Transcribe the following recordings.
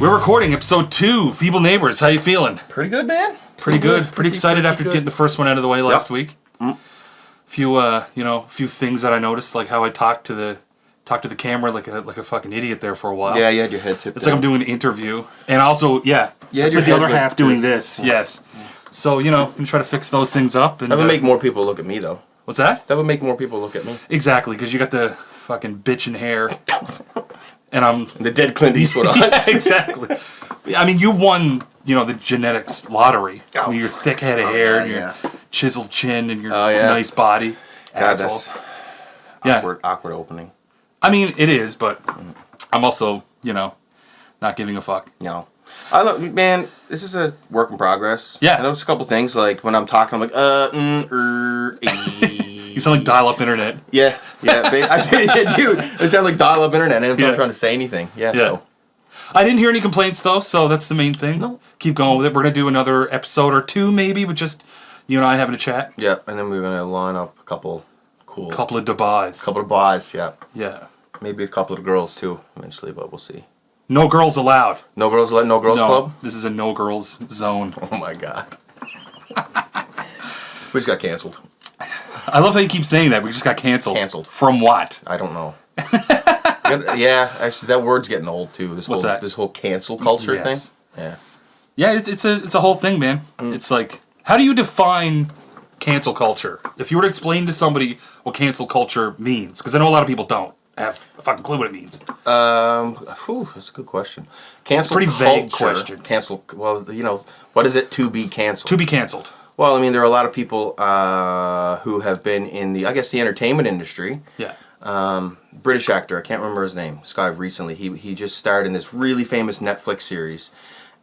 We're recording episode 2, Feeble Neighbors. How you feeling? Pretty good, man. Pretty good. Pretty excited after getting the first one out of the way last week. Few things that I noticed, like how I talked to the camera like a fucking idiot there for a while. Yeah, you had your head tipped. It's like I'm doing an interview, and also I spent the other half doing this. Yes. So I'm gonna try to fix those things up. And that would make more people look at me, though. What's that? That would make more people look at me. Exactly, because you got the fucking bitchin' hair, and I'm the dead Clint Eastwood on. Yeah, exactly. I mean, you won, the genetics lottery. Oh, your thick head of hair, and your chiseled chin, and your nice body. God, asshole. Awkward opening. I mean, it is, but I'm also, not giving a fuck. No. Man, this is a work in progress. Yeah. I noticed a couple things, like when I'm talking, I'm like, You sound like dial-up internet. Yeah, dude, it sounds like dial-up internet anytime I'm trying to say anything. Yeah. So. I didn't hear any complaints, though, so that's the main thing. No. Keep going with it. We're going to do another episode or two, maybe, with just you and I having a chat. Yeah, and then we're going to line up a couple cool... Couple of debats. Couple of boys, yeah. Yeah. Maybe a couple of girls, too, eventually, but we'll see. No girls allowed. No girls allowed? No girls club? This is a no girls zone. Oh, my God. We just got canceled. I love how you keep saying that. We just got canceled. Canceled. From what? I don't know. Yeah, actually, that word's getting old, too. What's that? This whole cancel culture thing. Yeah. Yeah, it's a whole thing, man. It's like, how do you define cancel culture? If you were to explain to somebody what cancel culture means, because I know a lot of people don't have a fucking clue what it means. That's a good question. Cancel pretty culture. Vague question. Cancel. Well, what is it to be canceled? To be canceled. Well, I mean, there are a lot of people who have been in the entertainment industry. Yeah. British actor, I can't remember his name. This guy recently, he just starred in this really famous Netflix series,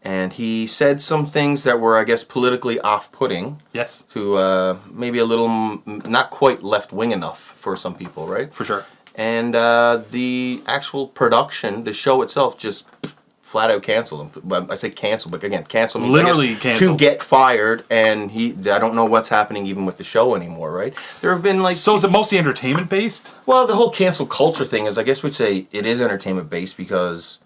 and he said some things that were, I guess, politically off-putting. Yes. To maybe a little not quite left-wing enough for some people, right? For sure. And the actual production, the show itself, just flat out canceled him. I say cancel, but again, cancel means literally canceled. To get fired, and I don't know what's happening even with the show anymore, right? There have been like... So is it mostly entertainment based? Well, the whole cancel culture thing is, I guess we'd say it is entertainment based because,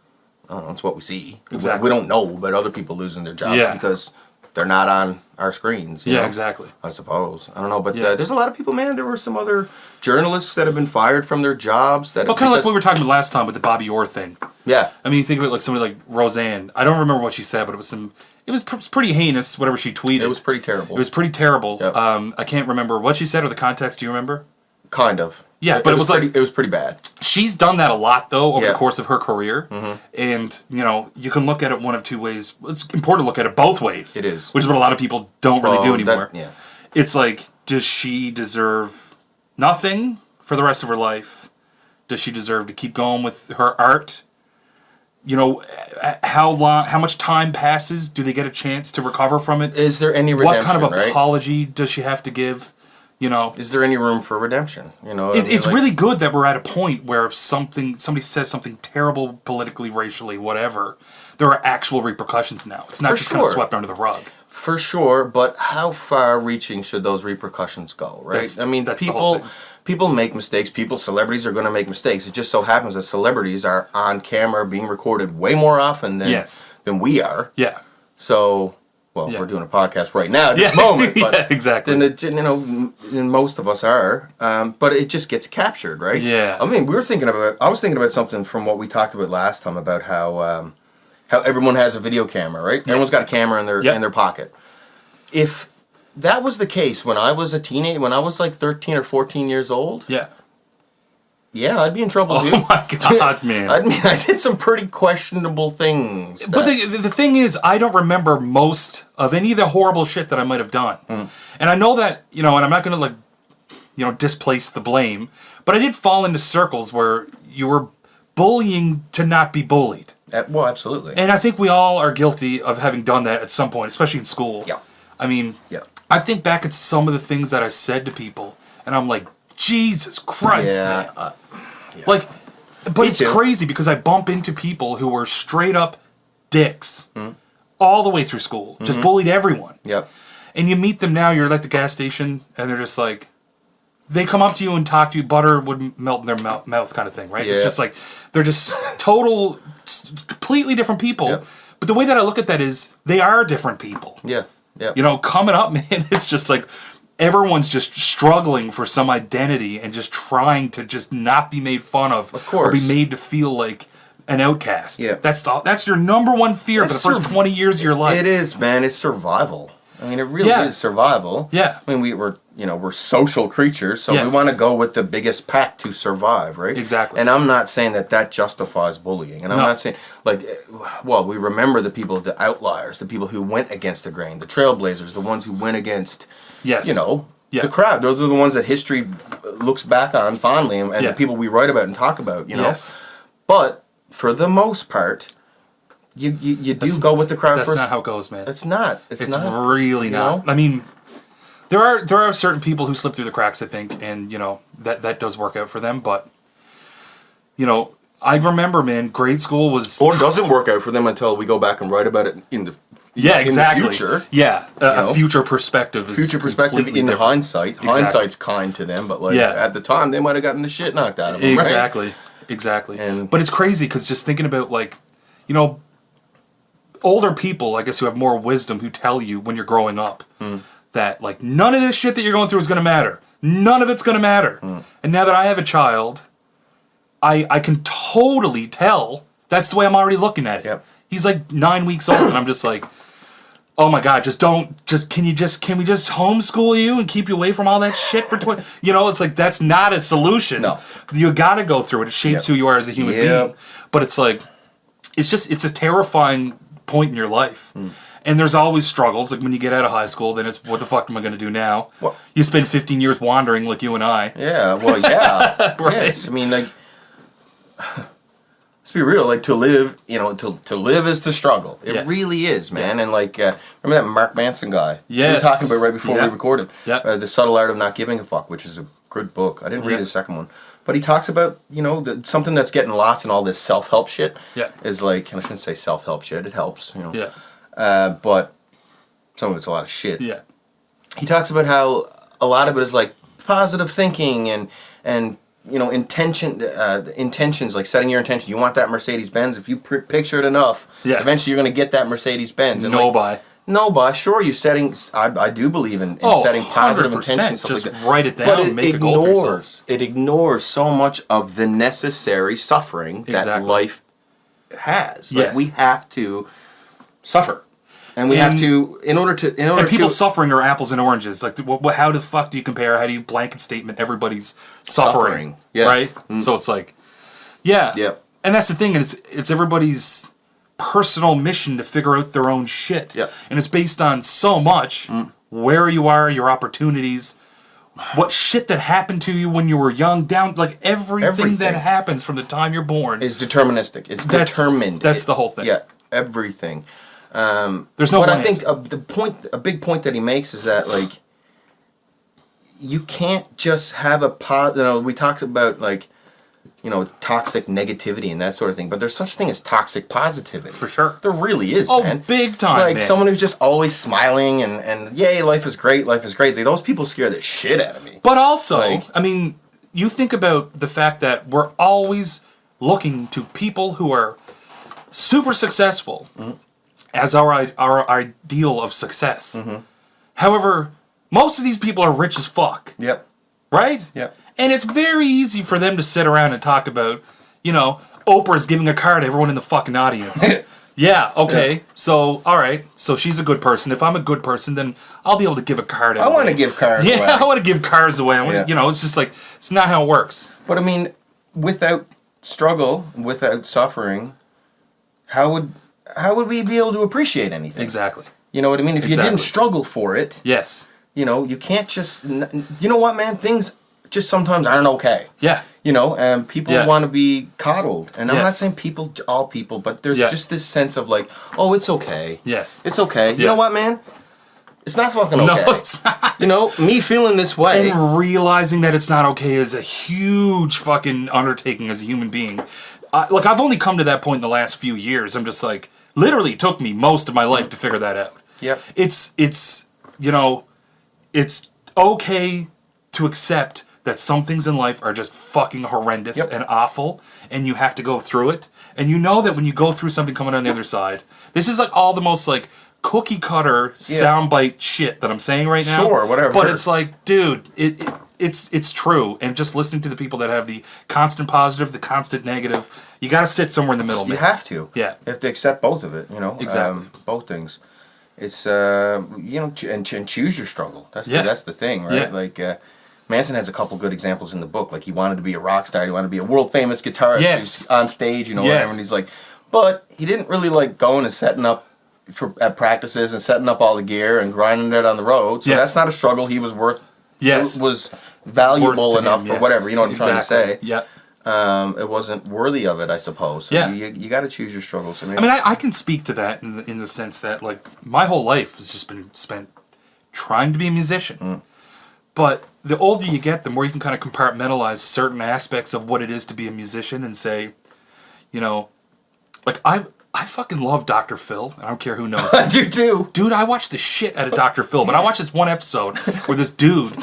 I don't know, it's what we see. Exactly. We don't know about other people losing their jobs because they're not on our screens. You know? Exactly. I suppose. I don't know, but there's a lot of people, man. There were some other journalists that have been fired from their jobs. Well, kind of like what we were talking about last time with the Bobby Orr thing. Yeah. I mean, you think of it like somebody like Roseanne. I don't remember what she said, but it was pretty heinous, whatever she tweeted. It was pretty terrible. It was pretty terrible. Yep. I can't remember what she said or the context. Do you remember? Kind of. Yeah, but it was pretty bad. She's done that a lot, though, over the course of her career. Mm-hmm. And, you can look at it one of two ways. It's important to look at it both ways. It is. Which is what a lot of people don't really do anymore. Yeah. It's like, does she deserve nothing for the rest of her life? Does she deserve to keep going with her art? How much time passes? Do they get a chance to recover from it? Is there any redemption, what kind of apology does she have to give? Is there any room for redemption? It's really good that we're at a point where if somebody says something terrible politically, racially, whatever, there are actual repercussions now. It's not just kind of swept under the rug. For sure, but how far-reaching should those repercussions go, right? That's people make mistakes. Celebrities are going to make mistakes. It just so happens that celebrities are on camera being recorded way more often than we are. Yeah. So... Well, we're doing a podcast right now at this moment, but exactly. Then most of us are, but it just gets captured, right? Yeah. I mean, I was thinking about something from what we talked about last time about how everyone has a video camera, right? Yes. Everyone's got a camera in their pocket. If that was the case when I was a teenager, when I was like 13 or 14 years old, yeah, I'd be in trouble too. Oh my God, man! I did some pretty questionable things. But the thing is, I don't remember most of any of the horrible shit that I might have done. And I know that, and I'm not going to displace the blame, but I did fall into circles where you were bullying to not be bullied. Well, absolutely. And I think we all are guilty of having done that at some point, especially in school. Yeah. I mean, I think back at some of the things that I said to people, and I'm like, Jesus Christ, man. But it's crazy because I bump into people who were straight up dicks all the way through school. Just bullied everyone. Yep. And you meet them now, you're at the gas station, and they're just like, they come up to you and talk to you, butter would melt in their mouth kind of thing, right? Yeah. It's just like, they're just completely different people. Yep. But the way that I look at that is, they are different people. Yeah. Yeah. You know, coming up, man, it's just like, everyone's just struggling for some identity and just trying to just not be made fun of. Of course. Or be made to feel like an outcast. Yeah. That's your number one fear for the first 20 years of your life. It is, man. It's survival. I mean, it really is survival. Yeah. I mean, we're social creatures, so we want to go with the biggest pack to survive, right? Exactly. And I'm not saying that justifies bullying. And I'm not saying, like, well, we remember the people, the outliers, the people who went against the grain, the trailblazers, the ones who went against, you know, the crowd. Those are the ones that history looks back on fondly, and the people we write about and talk about, you know? Yes. But for the most part, you do go with the crowd first. That's not how it goes, man. It's not. It's not. Really not. know? I mean, there are certain people who slip through the cracks, I think, and, you know, that does work out for them. But, you know, I remember, man, grade school was... Or doesn't work out for them until we go back and write about it in the exactly. in the future. Yeah, a future perspective is future perspective in different. hindsight. Exactly. Hindsight's kind to them, but like at the time they might have gotten the shit knocked out of them. Exactly. Right? Exactly. And but it's crazy because just thinking about, like, you know, older people, I guess, who have more wisdom, who tell you when you're growing up that, like, none of this shit that you're going through is going to matter. None of it's going to matter. And now that I have a child, I can totally tell that's the way I'm already looking at it. Yep. He's like 9 weeks old, and I'm just like, oh my God, can we just homeschool you and keep you away from all that shit for 20? You know, it's like, that's not a solution. No. You gotta go through it. It shapes who you are as a human being. But it's like, it's a terrifying point in your life. And there's always struggles. Like when you get out of high school, then it's, what the fuck am I gonna do now? Well, you spend 15 years wandering like you and I. Yeah, well, yeah. Right. Yes. I mean, like, let's be real, like, to live, you know, to live is to struggle. It really is, man. And like, remember that Mark Manson guy? Yes. We were talking about right before we recorded. Yeah. The Subtle Art of Not Giving a Fuck, which is a good book. I didn't read the second one. But he talks about, you know, something that's getting lost in all this self-help shit. Yeah. Is like, and I shouldn't say self-help shit, it helps, you know. Yeah. But some of it's a lot of shit. Yeah. He talks about how a lot of it is like positive thinking and you know, intentions, like setting your intention. You want that Mercedes-Benz. If you picture it enough, eventually you're going to get that Mercedes-Benz. And No, but sure, you setting. I do believe in setting positive intentions. Just like that. write it down. But and make a goal for yourself. It ignores so much of the necessary suffering that life has. Like we have to suffer. And we have to, in order and people suffering are apples and oranges. Like, how the fuck do you compare? How do you blanket statement everybody's suffering? Right? So it's like, and that's the thing. It's everybody's personal mission to figure out their own shit. And it's based on so much where you are, your opportunities, what shit that happened to you when you were young, down, like everything that happens from the time you're born is deterministic. It's determined. That's the whole thing. Yeah, everything. There's no. But I think a big point that he makes is that, like, you can't just have we talked about, like, you know, toxic negativity and that sort of thing, but there's such thing as toxic positivity. For sure. There really is, man. Big time, like, man. someone who's just always smiling and yay, life is great. Those people scare the shit out of me. But also, like, I mean, you think about the fact that we're always looking to people who are super successful as our ideal of success. However, most of these people are rich as fuck. Yep. Right? Yep. And it's very easy for them to sit around and talk about, you know, Oprah's giving a car to everyone in the fucking audience. So, all right, so she's a good person. If I'm a good person, then I'll be able to give a car to I want to give cars away. I want to give cars away. You know, it's just like, it's not how it works. But I mean, without struggle, without suffering, how would we be able to appreciate anything? Exactly. You know what I mean? If you didn't struggle for it, you know, you can't just. You know what, man? Things just sometimes aren't okay. Yeah. You know, and people want to be coddled, and I'm not saying all people, but there's just this sense of like, oh, it's okay. Yes. It's okay. You know what, man? It's not fucking okay. No, it's not. You know, me feeling this way. And realizing that it's not okay is a huge fucking undertaking as a human being. Like, I've only come to that point in the last few years. I'm just like, literally took me most of my life to figure that out. Yep. It's you know, it's okay to accept that some things in life are just fucking horrendous and awful, and you have to go through it. And you know that when you go through something coming on the other side, this is like all the most like cookie cutter soundbite shit that I'm saying right now. Sure, whatever. But it's like, dude, it's true. And just listening to the people that have the constant positive, the constant negative, you got to sit somewhere in the middle. You have to. Yeah. You have to accept both of it, you know. Exactly. Both things. It's, you know, and choose your struggle. That's the thing, right? Yeah. Like, Manson has a couple good examples in the book. Like, he wanted to be a rock star. He wanted to be a world-famous guitarist who's on stage, you know, whatever. And he's like, but he didn't really like going and setting up at practices and setting up all the gear and grinding it on the road. So that's not a struggle he was worth. Was valuable enough for whatever, you know what I'm trying to say. Yeah. It wasn't worthy of it, I suppose. So you got to choose your struggles. I mean, I can speak to that in the sense that, like, my whole life has just been spent trying to be a musician. But the older you get, the more you can kind of compartmentalize certain aspects of what it is to be a musician and say, you know, like, I fucking love Dr. Phil. I don't care who knows that. I do too. Dude, I watched the shit out of Dr. Phil, but I watched this one episode where this dude,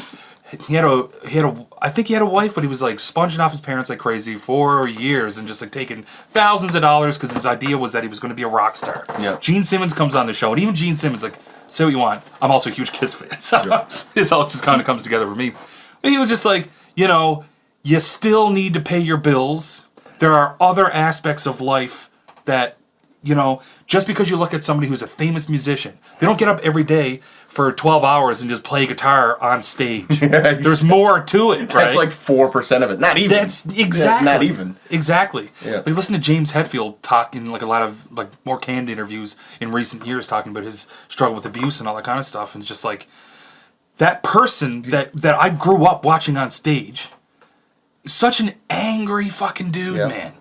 I think he had a wife, but he was like sponging off his parents like crazy for years and just like taking thousands of dollars because his idea was that he was going to be a rock star. Yeah. Gene Simmons comes on the show, and even Gene Simmons like, say what you want. I'm also a huge Kiss fan, so this all just kind of comes together for me. But he was just like, you know, you still need to pay your bills. There are other aspects of life that, you know, just because you look at somebody who's a famous musician, they don't get up every day for 12 hours and just play guitar on stage. There's more to it, right? That's like 4% of it. Not even. That's exactly. Not even. Exactly. Yeah. Like, listen to James Hetfield talk in like a lot of like more candid interviews in recent years talking about his struggle with abuse and all that kind of stuff. And it's just like, that person that I grew up watching on stage, such an angry fucking dude, man.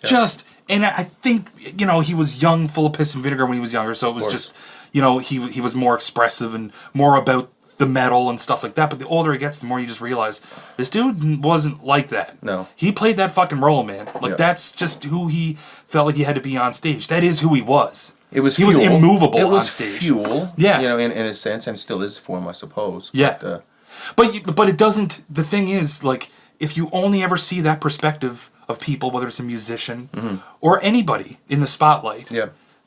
Just, and I think, you know, he was young, full of piss and vinegar when he was younger, so it was just, you know, he was more expressive and more about the metal and stuff like that. But the older he gets, the more you just realize this dude wasn't like that. No. He played that fucking role, man. Like, that's just who he felt like he had to be on stage. That is who he was. He was immovable on stage. It was fuel. Yeah. You know, in a sense, and still is for him, I suppose. Yeah. But it doesn't, the thing is, like, if you only ever see that perspective of people, whether it's a musician or anybody in the spotlight,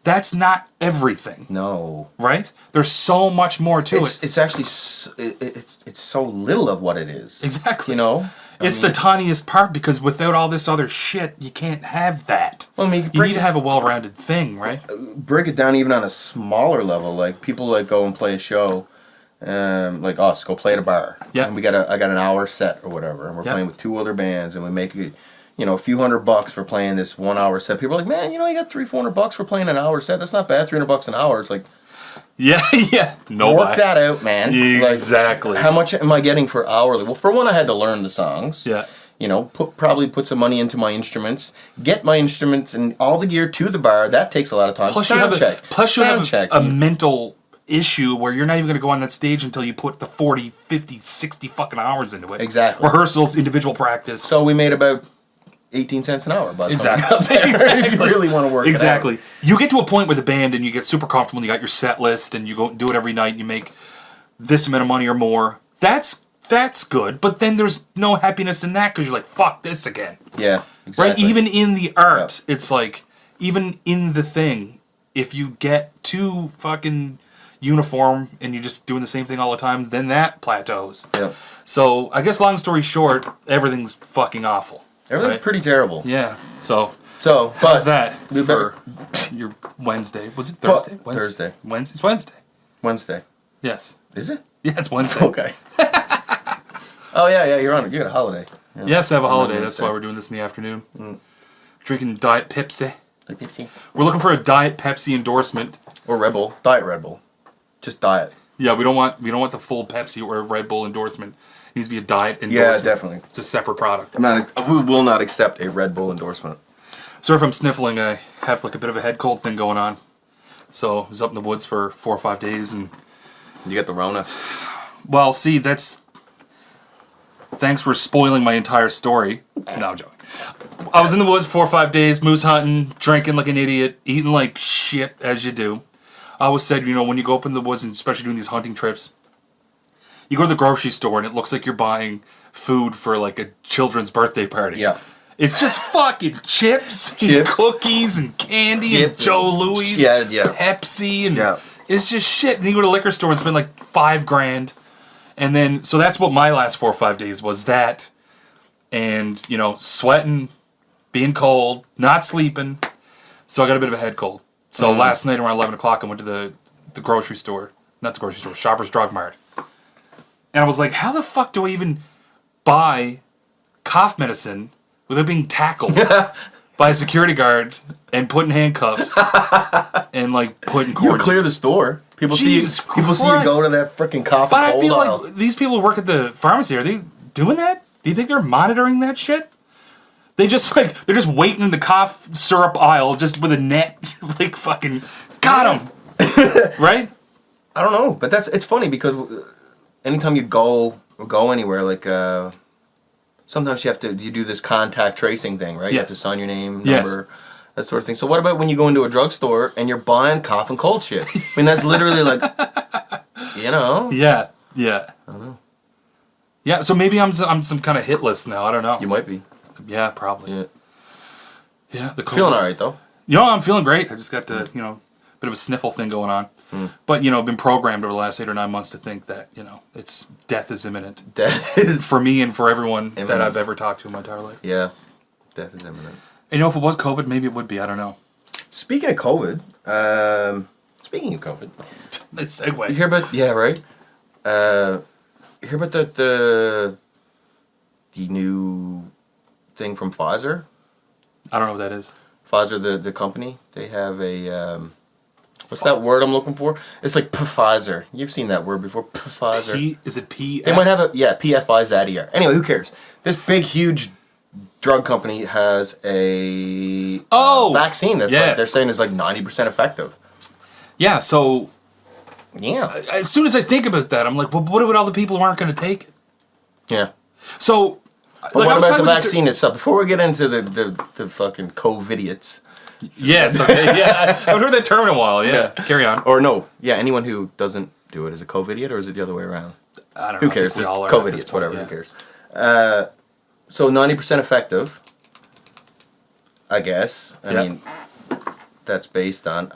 that's not everything. No. Right? There's so much more to it. It's actually, it's so little of what it is. Exactly. You know? It's the tiniest part, because without all this other shit, you can't have that. Well, I mean, you need to have a well-rounded thing, right? Break it down even on a smaller level. Like, people like go and play a show, like us, go play at a bar. Yeah. And I got an hour set or whatever, and we're playing with 2 other bands, and we make a few $100 for playing this 1 hour set. People are like, man, you know, you got $300-400 for playing an hour set. That's not bad. $300 an hour. It's like, work that out, man. Exactly. Like, how much am I getting for hourly? Well, for one, I had to learn the songs. Yeah. You know, probably put some money into my instruments, get my instruments and all the gear to the bar. That takes a lot of time. Plus, you have a mental issue where you're not even going to go on that stage until you put the 40, 50, 60 fucking hours into it. Exactly. Rehearsals, individual practice. So we made about 18 cents an hour by the time exactly. if you really want to work it out. You get to a point with the band and you get super comfortable and you got your set list and you go do it every night and you make this amount of money or more. That's good, but then there's no happiness in that because you're like, fuck this again. Yeah, exactly. Right? Even in the art, it's like, even in the thing, if you get too fucking uniform and you're just doing the same thing all the time, then that plateaus. Yeah. So, I guess long story short, everything's fucking awful. Everything's pretty terrible. Yeah. So but how's that for your Wednesday? Was it Thursday? Thursday. Wednesday. It's Wednesday. Wednesday. Yes. Is it? Yeah, it's Wednesday. Okay. Oh yeah, you're on it. You got a holiday. Yeah. Yes, I have a holiday. That's why we're doing this in the afternoon. Drinking Diet Pipsay. We're looking for a Diet Pepsi endorsement. Or Red Bull. Diet Red Bull. Just diet. Yeah, we don't want the full Pepsi or Red Bull endorsement. It needs to be a diet endorsement. Yeah, definitely. It's a separate product. We will not accept a Red Bull endorsement. Sorry if I'm sniffling. I have like a bit of a head cold thing going on. So I was up in the woods for 4 or 5 days and... You get the Rona? Well, see, that's... Thanks for spoiling my entire story. No, I'm joking. I was in the woods 4 or 5 days, moose hunting, drinking like an idiot, eating like shit, as you do. I always said, you know, when you go up in the woods, and especially doing these hunting trips, you go to the grocery store and it looks like you're buying food for like a children's birthday party. Yeah. It's just fucking chips. And cookies and candy and Joe Louis. Pepsi and it's just shit. And you go to a liquor store and spend like $5,000. And then, so that's what my last 4 or 5 days was, that, and, you know, sweating, being cold, not sleeping. So I got a bit of a head cold. So last night around 11 o'clock, I went to the grocery store. Not the grocery store, Shoppers Drug Mart. And I was like, how the fuck do I even buy cough medicine without being tackled by a security guard and put in handcuffs and like put in court? You clear the store. People see you go to that freaking cough and cold aisle. But I feel like these people who work at the pharmacy, are they doing that? Do you think they're monitoring that shit? They're just waiting in the cough syrup aisle just with a net, like fucking got him, right? I don't know, but it's funny because anytime you go anywhere, like sometimes you do this contact tracing thing, right? You have to sign your name, number, that sort of thing. So what about when you go into a drugstore and you're buying cough and cold shit? I mean, that's literally like, you know. Yeah. I don't know. Yeah, so maybe I'm some kind of hit list now. I don't know. You might be. Yeah, probably. Yeah. Feeling all right though. You know, I'm feeling great. I just got bit of a sniffle thing going on. But, you know, I've been programmed over the last 8 or 9 months to think that, you know, death is imminent. Death is... For me and for everyone that I've ever talked to in my entire life. Yeah. Death is imminent. And, you know, if it was COVID, maybe it would be. I don't know. Speaking of COVID... Nice segue. You hear about... Yeah, right? You hear about the new thing from Pfizer? I don't know what that is. Pfizer, the company, they have a... what's that word I'm looking for? It's like Pfizer. You've seen that word before. Pfizer. Is it P? They might have a... Yeah, PFI-ZADIR. Anyway, who cares? This big, huge drug company has a vaccine that's like, they're saying is like 90% effective. Yeah, so... Yeah. As soon as I think about that, I'm like, well, what about all the people who aren't going to take it? Yeah. So... But what about the vaccine itself? Before we get into the fucking COVID-idiots. Yes, okay, yeah. I haven't heard that term in a while, yeah. Carry on. Or no, anyone who doesn't do it is a COVID-idiot, or is it the other way around? I don't know. Who cares? It's COVID-idiots, whatever, who cares? So 90% effective, I guess. I mean, that's based on...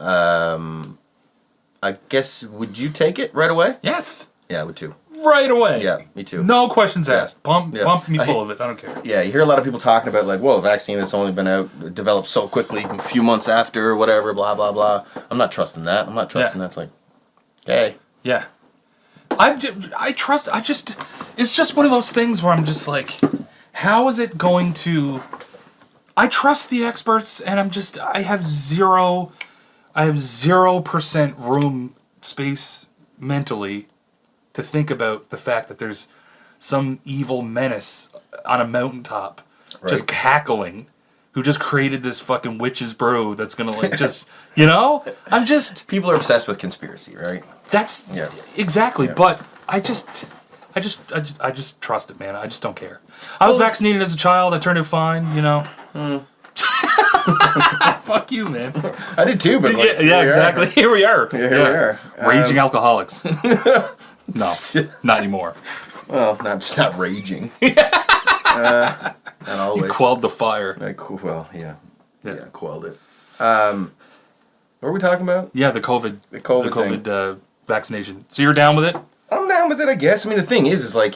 I guess, would you take it right away? Yes. Yeah, I would too. Right away. Yeah, me too. No questions asked. Pump me full of it. I don't care. Yeah, you hear a lot of people talking about like, well, a vaccine that's only been developed so quickly, a few months after, or whatever, blah, blah, blah. I'm not trusting that. I'm not trusting that. It's like, okay. Yeah. It's just one of those things where I'm just like, how is it going to... I trust the experts, and I have 0% room space mentally to think about the fact that there's some evil menace on a mountaintop just cackling who just created this fucking witch's brew that's gonna like just, you know? People are obsessed with conspiracy, right? That's exactly, but I just trust it, man. I just don't care. I was vaccinated as a child. I turned out fine, you know? Fuck you, man. I did too, but like, yeah, exactly. Here we are. Yeah, here we are. Raging alcoholics. No, not anymore. Well, not raging. Not always. You quelled the fire. Quelled it. What were we talking about? Yeah, the COVID vaccination. So you're down with it? I'm down with it, I guess. I mean, the thing is like,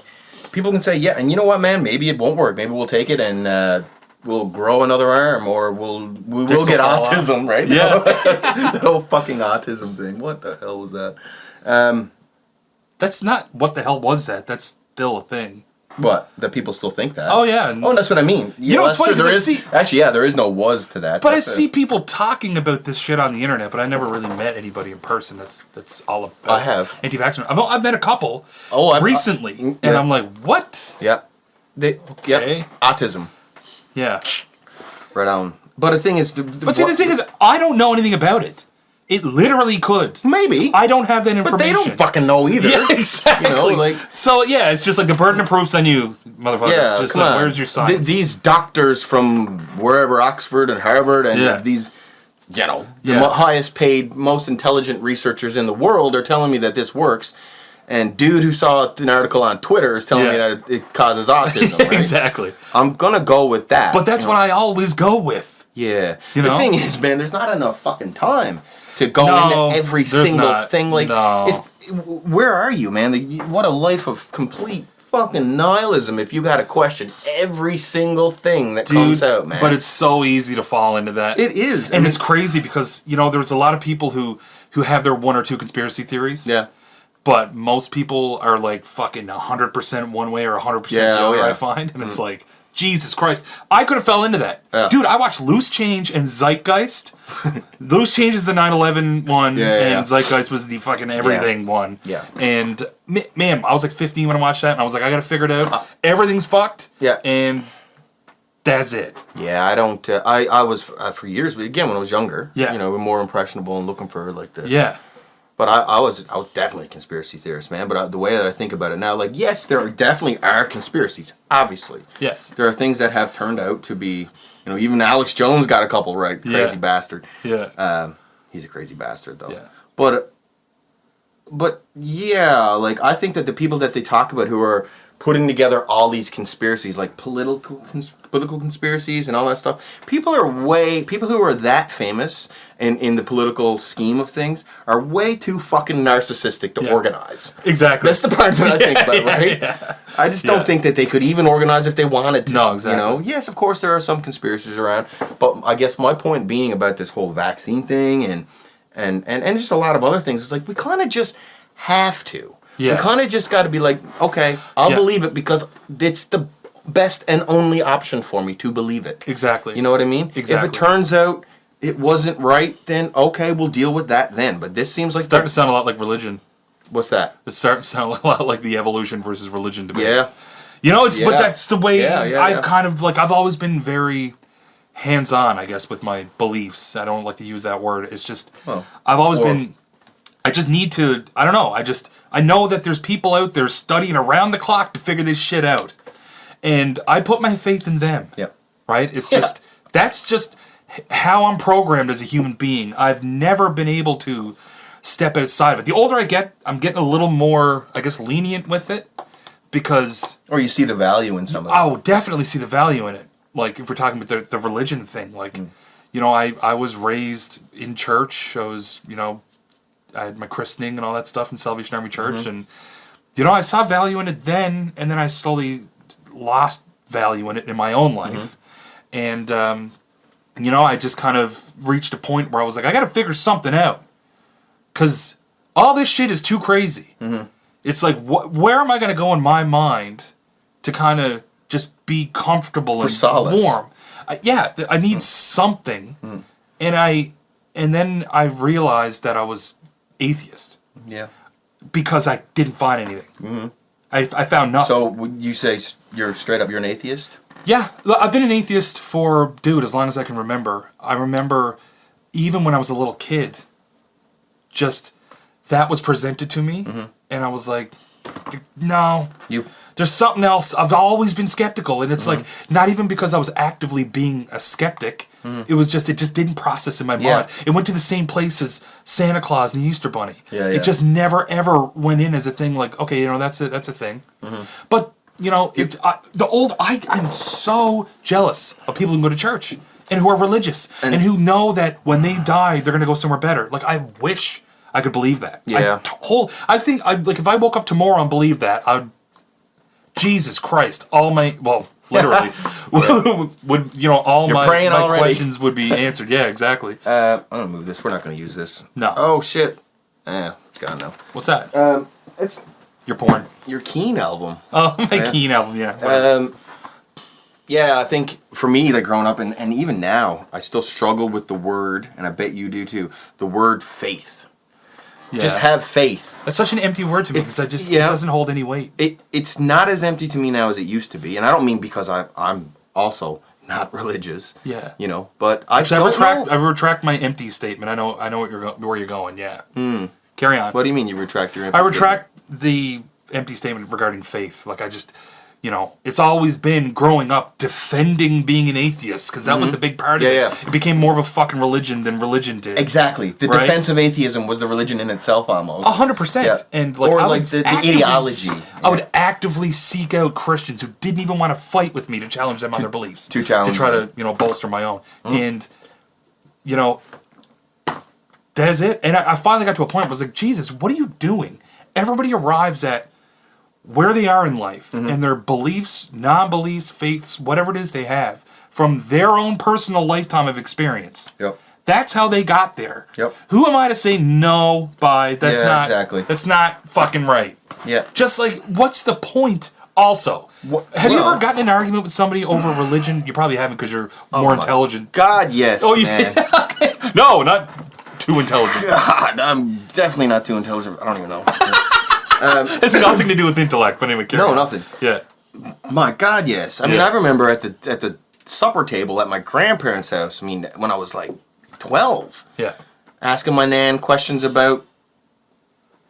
people can say, yeah, and you know what, man? Maybe it won't work. Maybe we'll take it and we'll grow another arm, or we will get autism, right? Yeah. The whole fucking autism thing. What the hell was that? That's not what the hell was that. That's still a thing. What? That people still think that? Oh, yeah. Oh, that's what I mean. You know what's funny? There is no was to that. But I see people talking about this shit on the internet, but I never really met anybody in person that's all about I have. anti-vaxxers. I've met a couple recently, and I'm like, what? Yeah. Okay. Autism. Yeah. Right on. But the thing is... the thing is, I don't know anything about it. It literally could. Maybe. I don't have that information. But they don't fucking know either. Yeah, exactly. You know, like... So, yeah, it's just like the burden of proof's on you, motherfucker. Yeah, just like, where's your science? These doctors from wherever, Oxford and Harvard, and these, the highest paid, most intelligent researchers in the world are telling me that this works. and dude who saw an article on Twitter is telling me that it causes autism, right? Exactly. I'm going to go with that. But that's what I always go with. Yeah. You know? The thing is, man, there's not enough fucking time to go into every single thing. Like, where are you, man? What a life of complete fucking nihilism if you got to question every single thing that comes out, man. But it's so easy to fall into that. It is. And it's crazy because, there's a lot of people who have their one or two conspiracy theories. Yeah. But most people are like fucking 100% one way or 100% the other, I find. And it's like, Jesus Christ. I could have fell into that. Yeah. Dude, I watched Loose Change and Zeitgeist. Loose Change is the 9/11 one, and Zeitgeist was the fucking everything one. Yeah. And, man, I was like 15 when I watched that, and I was like, I gotta figure it out. Everything's fucked. Yeah. And that's it. Yeah, I don't... I was, for years, but again, when I was younger, more impressionable and looking for, like, the... Yeah. But I was definitely a conspiracy theorist, man. But the way that I think about it now, like, yes, there definitely are conspiracies, obviously. Yes. There are things that have turned out to be, even Alex Jones got a couple right. Crazy bastard. Yeah. He's a crazy bastard, though. Yeah. But yeah, like, I think that the people that they talk about who are putting together all these conspiracies, like political conspiracies and all that stuff, people who are that famous in the political scheme of things are way too fucking narcissistic to organize. Exactly. That's the part that I think about, right? Yeah. I just don't think that they could even organize if they wanted to. No, exactly. Yes, of course there are some conspiracies around, but I guess my point being about this whole vaccine thing and just a lot of other things is like we kind of just have to. Yeah. You kind of just got to be like, okay, I'll believe it because it's the best and only option for me to believe it. Exactly. You know what I mean? Exactly. If it turns out it wasn't right, then okay, we'll deal with that then. But this seems like... It's starting to sound a lot like religion. What's that? It's starting to sound a lot like the evolution versus religion debate. Yeah. But that's the way I've kind of, like, I've always been very hands-on, I guess, with my beliefs. I don't like to use that word. It's just, I've always been... I just need to, I don't know, I know that there's people out there studying around the clock to figure this shit out. And I put my faith in them. Yep. Right? It's just, that's just how I'm programmed as a human being. I've never been able to step outside of it. The older I get, I'm getting a little more, I guess, lenient with it. Because... Or you see the value in some of it. I will definitely see the value in it. Like, if we're talking about the religion thing. Like, I was raised in church. I was, I had my christening and all that stuff in Salvation Army Church, and I saw value in it then, and then I slowly lost value in it in my own life, and I just kind of reached a point where I was like, I got to figure something out, because all this shit is too crazy. It's like, where am I going to go in my mind to kind of just be comfortable and solace. Warm? I need something, and then I realized that I was atheist. Yeah. Because I didn't find anything. I found nothing. So would you say you're an atheist? Yeah. I've been an atheist for, as long as I can remember. I remember even when I was a little kid, just that was presented to me, and I was like, no. There's something else. I've always been skeptical, and it's like, not even because I was actively being a skeptic, it just didn't process in my mind. It went to the same place as Santa Claus and the Easter Bunny. It just never, ever went in as a thing like, okay, that's a thing. But, I'm so jealous of people who go to church, and who are religious, and who know that when they die, they're going to go somewhere better. Like, I wish I could believe that. I think, if I woke up tomorrow and believed that, Jesus Christ, literally, would all my questions would be answered. Yeah, exactly. I'm gonna move this. We're not gonna use this. No. Oh shit. It's gone now. What's that? It's your porn. Your Keen album. Oh, my Keen album. Yeah. Yeah, I think for me, like growing up and even now, I still struggle with the word, and I bet you do too. The word faith. Yeah. Just have faith. That's such an empty word to me because it doesn't hold any weight. It's not as empty to me now as it used to be, and I don't mean because I'm also not religious. Yeah. But I retract my empty statement. I know where you're going. Yeah. Carry on. What do you mean you retract your empty statement? I retract the empty statement regarding faith. Like you know, it's always been growing up defending being an atheist because that was the big part of it. Yeah. It became more of a fucking religion than religion did. Exactly. The defense of atheism was the religion in itself almost. 100%. Yeah. And like, or like the ideology. I would actively seek out Christians who didn't even want to fight with me to challenge them on their beliefs. To challenge to try to, you know, bolster my own. And, you know, that's it. And I finally got to a point where I was like, Jesus, what are you doing? Everybody arrives at where they are in life and their beliefs, non-beliefs, faiths, whatever it is they have, from their own personal lifetime of experience. Yep. That's how they got there. Yep. Who am I to say no by that's not exactly. That's not fucking right. Yeah. Just like, what's the point also? Have you ever gotten in an argument with somebody over religion? You probably haven't because you're more intelligent. God, yes. Oh, you did? Okay. No, not too intelligent. God, I'm definitely not too intelligent. I don't even know. It's nothing to do with intellect, but anyway, no, nothing. Yeah. My God, yes. I mean, I remember at the supper table at my grandparents' house. I mean, when I was like 12. Yeah. Asking my nan questions about,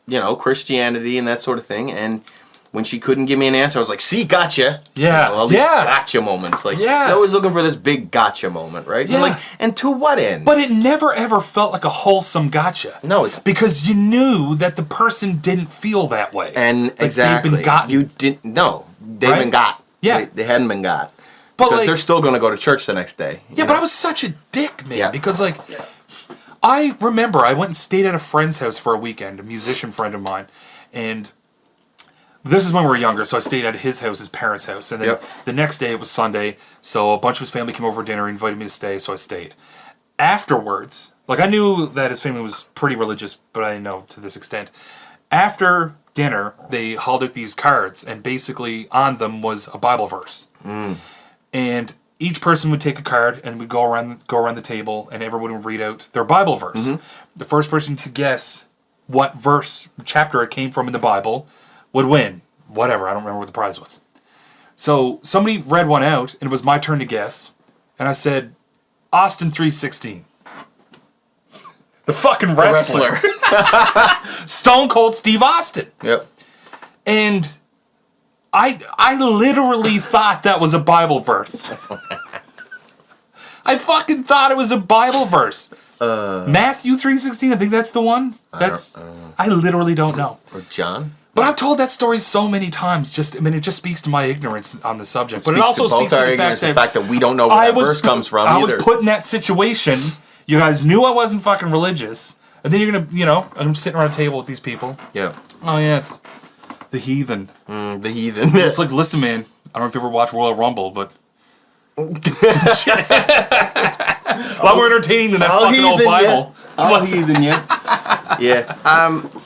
you know, Christianity and that sort of thing, and when she couldn't give me an answer, I was like, "See, gotcha." Yeah. All these gotcha moments. Like, you're always looking for this big gotcha moment, right? Yeah. And like, and to what end? But it never ever felt like a wholesome gotcha. No, it's because you knew that the person didn't feel that way. And like exactly, they've been gotten. You didn't. No, they've been got. Yeah, they hadn't been got. But because like, they're still going to go to church the next day. Yeah, but I was such a dick, man. Yeah. Because like, I remember I went and stayed at a friend's house for a weekend, a musician friend of mine, and this is when we were younger, so I stayed at his house, his parents' house. And then the next day, it was Sunday, so a bunch of his family came over for dinner, invited me to stay, so I stayed. Afterwards, like I knew that his family was pretty religious, but I didn't know to this extent. After dinner, they hauled out these cards, and basically on them was a Bible verse. And each person would take a card, and we'd go around the table, and everyone would read out their Bible verse. The first person to guess what verse, chapter it came from in the Bible would win. Whatever, I don't remember what the prize was. So somebody read one out, and it was my turn to guess. And I said, Austin 3:16. The fucking wrestler. Stone Cold Steve Austin. Yep. And I literally thought that was a Bible verse. I fucking thought it was a Bible verse. Matthew 3:16, I think that's the one. I literally don't know. Or John? But I've told that story so many times. It just speaks to my ignorance on the subject. But it also speaks to the fact that we don't know where that verse comes from either. I was put in that situation. You guys knew I wasn't fucking religious. And then you're going to, you know, I'm sitting around a table with these people. Yeah. Oh, yes. The heathen. The heathen. It's like, listen, man. I don't know if you ever watched Royal Rumble, but... a lot more entertaining than that fucking old Bible. Heathen, yeah. Yeah.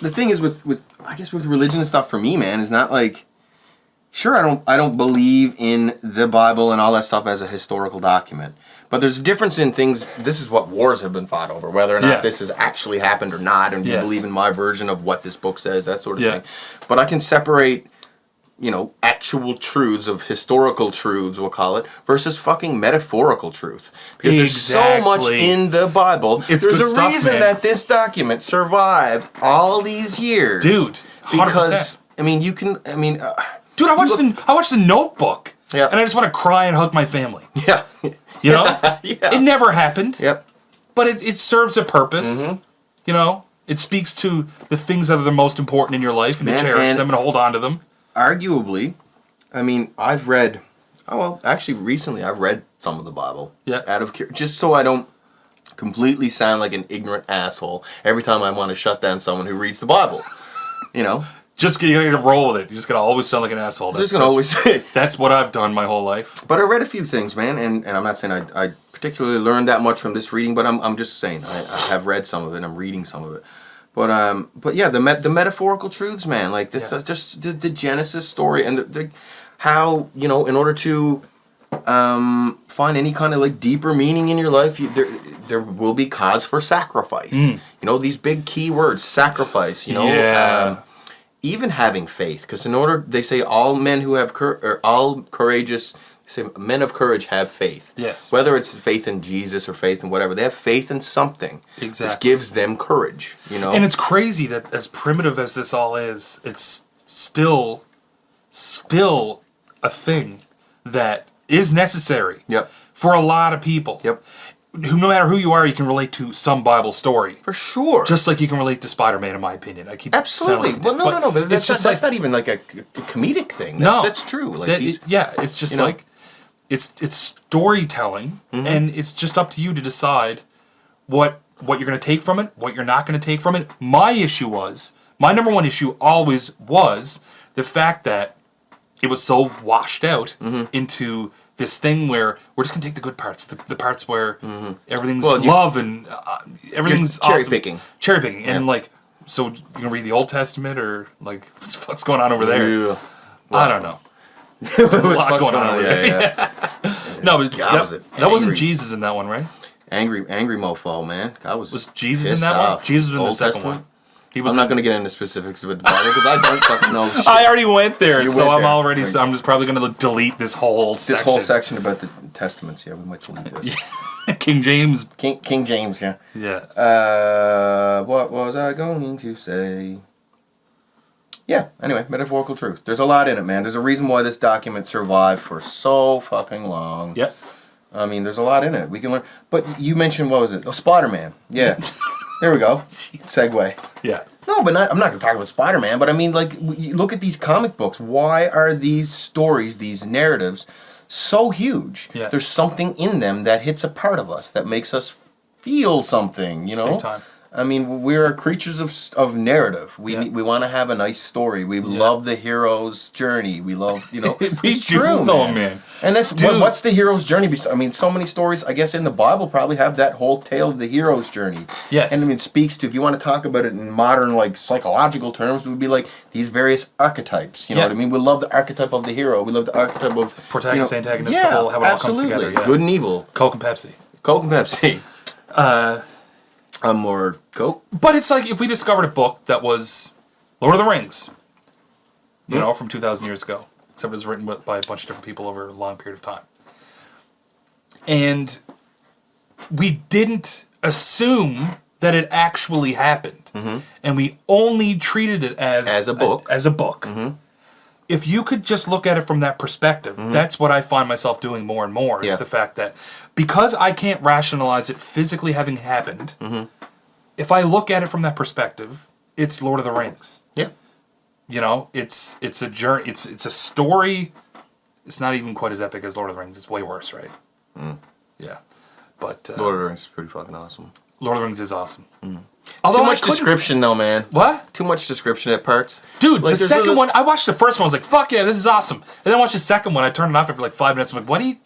The thing is with I guess with religion and stuff for me, man, is not like, sure, I don't believe in the Bible and all that stuff as a historical document. But there's a difference in things. This is what wars have been fought over, whether or not this has actually happened or not, and you believe in my version of what this book says, that sort of thing. But I can separate, you know, actual truths of historical truths, we'll call it, versus fucking metaphorical truth. Because there's so much in the Bible. There's a reason that this document survived all these years. Dude, 100%. Because, I mean, you can, dude, I watched the Notebook, and I just want to cry and hug my family. Yeah. You know? It never happened. Yep. But it serves a purpose. You know? It speaks to the things that are the most important in your life, and to cherish them and hold on to them. Arguably, I mean, recently I've read some of the Bible. Yeah. Just so I don't completely sound like an ignorant asshole every time I want to shut down someone who reads the Bible. You know? You gotta roll with it. You just gotta always sound like an asshole. That's what I've done my whole life. But I read a few things, man, and I'm not saying I particularly learned that much from this reading, but I'm just saying I have read some of it. I'm reading some of it. But yeah, the metaphorical truths, man, like this, just the Genesis story and the how, you know, in order to find any kind of like deeper meaning in your life, there will be cause for sacrifice. You know, these big key words, sacrifice. You know, even having faith, because in order, they say all men who have all courageous. Say men of courage have faith. Yes. Whether it's faith in Jesus or faith in whatever, they have faith in something. Exactly. Which gives them courage, you know? And it's crazy that as primitive as this all is, it's still a thing that is necessary Yep. for a lot of people. Yep. No matter who you are, you can relate to some Bible story. For sure. Just like you can relate to Spider-Man, in my opinion. I keep Absolutely. Like well, no. But that's not even like a comedic thing. No. That's true. Like it's just like it's storytelling, and it's just up to you to decide what you're going to take from it, what you're not going to take from it. My number one issue always was the fact that it was so washed out into this thing where we're just going to take the good parts, the parts where everything's love and everything's cherry awesome. picking. Cherry picking. And like, so you can read the Old Testament or like, what's going on over there? Yeah. Wow. I don't know. There's a lot going on over there. Yeah. No, but that wasn't Jesus in that one, right? Angry mofo, man. God was Jesus in that one? Jesus was in the second one. I'm not going to get into specifics with the Bible because I don't fucking know shit. I already went there, You so went I'm there. already. Right. So I'm just probably going to delete this whole section. This whole section about the Testaments, yeah, we might delete this. King James. King James, yeah. Yeah. What was I going to say? Yeah, anyway, metaphorical truth. There's a lot in it, man. There's a reason why this document survived for so fucking long. Yep. I mean, there's a lot in it. We can learn. But you mentioned, what was it? Oh, Spider-Man. Yeah. There we go. Segue. Yeah. No, but I'm not going to talk about Spider-Man, but I mean, like, you look at these comic books. Why are these stories, these narratives, so huge? Yeah. There's something in them that hits a part of us, that makes us feel something, you know? Big time. I mean, we're creatures of narrative. We want to have a nice story. We love the hero's journey. We love, we it's do true, though, man. And that's what's the hero's journey? I mean, so many stories, I guess, in the Bible probably have that whole tale of the hero's journey. Yes. And I mean, it speaks to, if you want to talk about it in modern, like, psychological terms, it would be like these various archetypes. You know what I mean? We love the archetype of the hero. We love the archetype of protagonist, antagonist, the whole, how it all comes together. Yeah. Good and evil. Coke and Pepsi. Coke and Pepsi. More Coke. But it's like if we discovered a book that was Lord of the Rings, you know, from 2,000 years ago, except it was written by a bunch of different people over a long period of time. And we didn't assume that it actually happened. And we only treated it as a book. As a book. If you could just look at it from that perspective, that's what I find myself doing more and more, is the fact that because I can't rationalize it physically having happened, if I look at it from that perspective, it's Lord of the Rings. Yeah. You know, it's a journey, it's a story. It's not even quite as epic as Lord of the Rings. It's way worse, right? Yeah. But Lord of the Rings is pretty fucking awesome. Lord of the Rings is awesome. Too much description, though, man. What? Too much description at parts. Dude, like, the second one, I watched the first one, I was like, fuck yeah, this is awesome. And then I watched the second one, I turned it off after like 5 minutes. I'm like, what do you...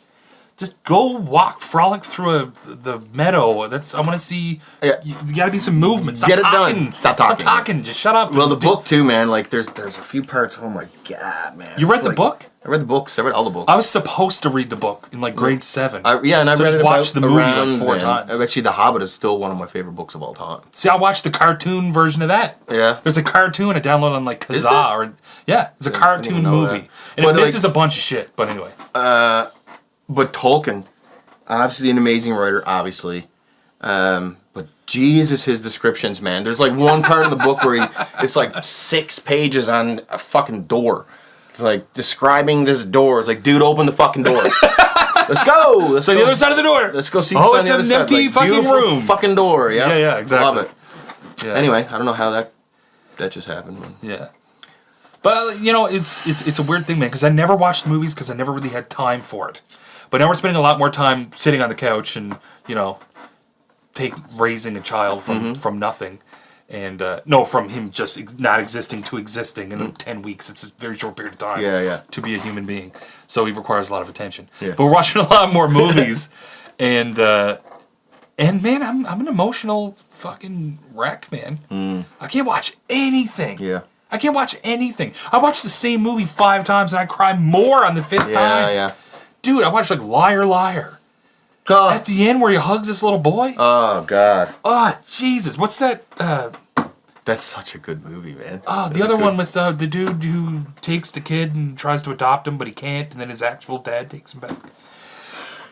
Just go frolic through the meadow. I want to see... Yeah. You gotta be some movement. Stop Get it talking. done. Stop talking. Stop talking. Just shut up. Well, the book, too, man. Like, there's a few parts... Oh, my God, man. You read the book? I read the books. I read all the books. I was supposed to read the book in like grade 7. And I so read it watched the movie like 4 then. times. Actually, The Hobbit is still one of my favorite books of all time. See, I watched the cartoon version of that. Yeah. There's a cartoon I downloaded on like Is Kazaa or it's a cartoon movie, and it misses a bunch of shit. But anyway. But Tolkien, obviously an amazing writer, obviously. But Jesus, his descriptions, man. There's like one part in the book where it's like 6 pages on a fucking door. It's like describing this door. It's like, dude, open the fucking door. Let's go. Let's go. The other side of the door. Let's go see. Oh, it's an empty fucking room. Fucking door. Yeah. Yeah, exactly. Love it. Yeah. Anyway, I don't know how that just happened. Man. Yeah. But it's a weird thing, man, because I never watched movies because I never really had time for it. But now we're spending a lot more time sitting on the couch and raising a child from nothing. And from him just not existing to existing in 10 weeks. It's a very short period of time to be a human being. So he requires a lot of attention. Yeah. But we're watching a lot more movies. and man, I'm an emotional fucking wreck, man. I can't watch anything. Yeah. I can't watch anything. I watched the same movie 5 times and I cry more on the 5th time. Yeah. Dude, I watched like Liar Liar. At the end where he hugs this little boy. Oh, God. Oh, Jesus. What's that? That's such a good movie, man. Oh, the other one with the dude who takes the kid and tries to adopt him, but he can't, and then his actual dad takes him back.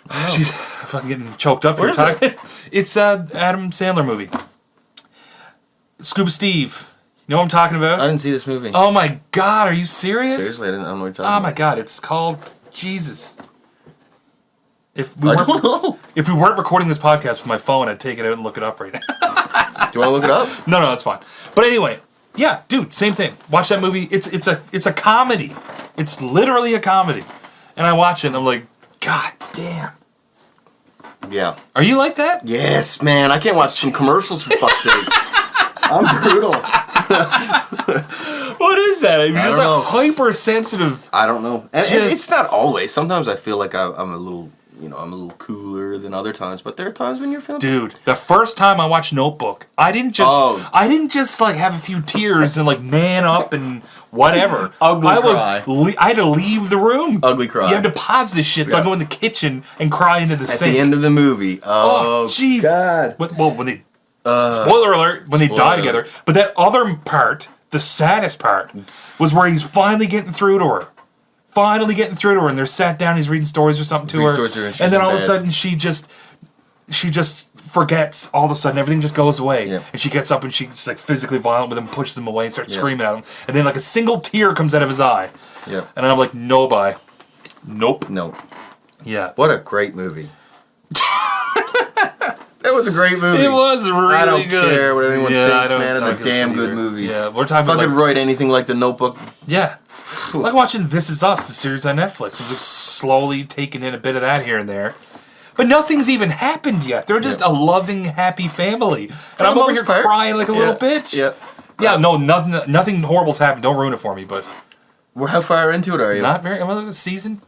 Jeez, I'm fucking getting choked up here talking. It's Adam Sandler movie. Scuba Steve. You know what I'm talking about? I didn't see this movie. Oh my God, are you serious? Seriously, I don't know what you're talking about. Oh my God, it's called Jesus. I don't know. If we weren't recording this podcast with my phone, I'd take it out and look it up right now. Do you want to look it up? No, that's fine. But anyway, yeah, dude, same thing. Watch that movie. It's a comedy. It's literally a comedy. And I watch it and I'm like, God damn. Yeah. Are you like that? Yes, man. I can't watch some commercials for fuck's sake. I'm brutal. What is that? You're just know. hypersensitive. I don't know. And it's not always. Sometimes I feel like I'm a little, I'm a little cooler than other times. But there are times when you're feeling. Dude, the first time I watched Notebook, I didn't just like have a few tears and like man up and whatever. Cry. I had to leave the room. Ugly cry. You have to pause this shit, so I go in the kitchen and cry into the sink. At the end of the movie. Oh, Jesus. God. Well, when they spoiler alert, when they die together. But that other part, the saddest part, was where he's finally getting through to her. And they're sat down, he's reading stories or something to her. And then all of a sudden she just forgets all of a sudden, everything just goes away. Yeah. And she gets up and she's like physically violent with him, pushes him away and starts screaming at him. And then like a single tear comes out of his eye. Yeah. And I'm like, no bye. Nope. No. Yeah. What a great movie. It was a great movie. It was really good. I don't care what anyone thinks, man. It's a damn good movie. Yeah, we're talking if about I could write anything like The Notebook. Yeah. Like watching This Is Us, the series on Netflix. I'm just slowly taking in a bit of that here and there. But nothing's even happened yet. They're just a loving, happy family. And I'm over here crying like a little bitch. Yeah. Yeah, no, nothing horrible's happened. Don't ruin it for me, but... Well, how far into it are you? Not very... I'm on a season.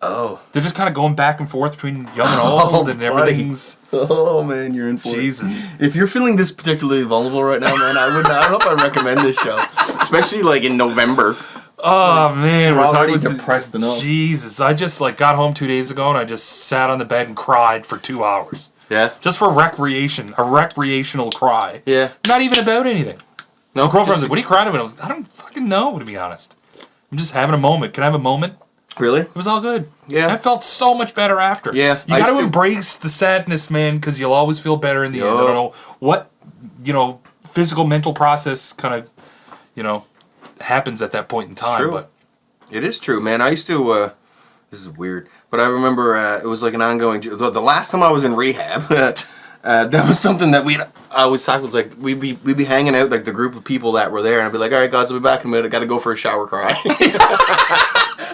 Oh. They're just kind of going back and forth between young and old, and everything's... Oh, man, you're in for Jesus. it. If you're feeling this particularly vulnerable right now, man, I don't know if I recommend this show. Especially, like, in November. Oh, man. We're already depressed enough. Jesus. I just, like, got home 2 days ago, and I just sat on the bed and cried for 2 hours. Yeah? Just for recreation. A recreational cry. Yeah. Not even about anything. No? My girlfriend's like, what are you crying about? I'm like, I don't fucking know, to be honest. I'm just having a moment. Can I have a moment? Really? It was all good. Yeah. I felt so much better after. Yeah. You got to embrace the sadness, man, because you'll always feel better in the end. I don't know what, physical, mental process kind of, happens at that point in time. True. But it is true, man. I used to, this is weird, but I remember it was like an ongoing, the last time I was in rehab, that was something that I always talked was like, we'd be hanging out, like the group of people that were there, and I'd be like, all right, guys, I'll be back in a minute. I got to go for a shower cry.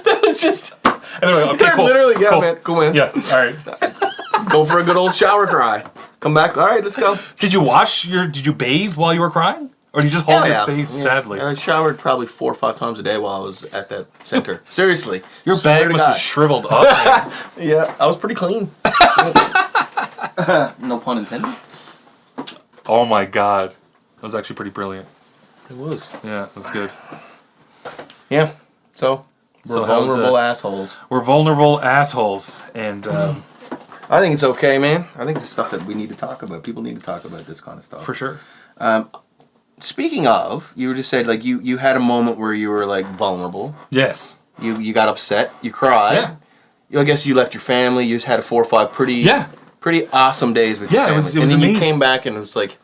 That was just... Anyway, okay, cool. Literally, yeah, cool. Man. Cool, man. Yeah, all right. Go for a good old shower cry. Come back. All right, let's go. Did you bathe while you were crying? Or did you just hold your face sadly? I showered probably 4 or 5 times a day while I was at that center. Seriously. Your bag must have shriveled up. Yeah, I was pretty clean. No pun intended. Oh my God. That was actually pretty brilliant. It was. Yeah, it was good. Yeah, so we're vulnerable assholes. We're vulnerable assholes, and I think it's okay, man. I think it's stuff that we need to talk about. People need to talk about this kind of stuff. For sure. Speaking of, you just said like you had a moment where you were like vulnerable. Yes. You got upset. You cried. Yeah. I guess you left your family. You just had 4 or 5 pretty awesome days with your family. It was and then amazing. You came back and it was like...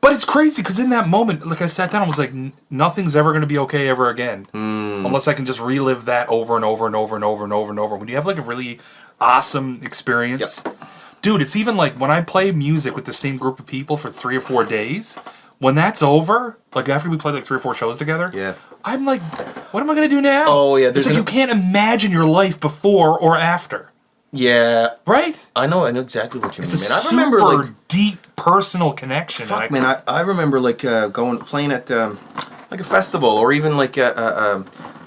But it's crazy because in that moment, like I sat down, I was like, nothing's ever going to be okay ever again. Unless I can just relive that over and over and over and over and over and over. When you have like a really awesome experience. Yep. Dude, it's even like when I play music with the same group of people for 3 or 4 days, when that's over, like after we played like 3 or 4 shows together, I'm like, what am I going to do now? Oh, yeah. It's like you can't imagine your life before or after. Yeah. Right? I know exactly what you mean, man. I remember super deep personal connection. Fuck, man, I remember like playing at like a festival or even like the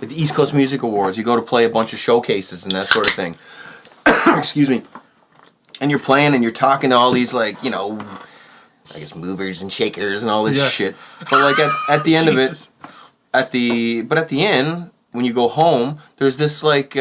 East Coast Music Awards. You go to play a bunch of showcases and that sort of thing. Excuse me. And you're playing and you're talking to all these like, I guess movers and shakers and all this shit. But like at the end of it, at the end, when you go home, there's this like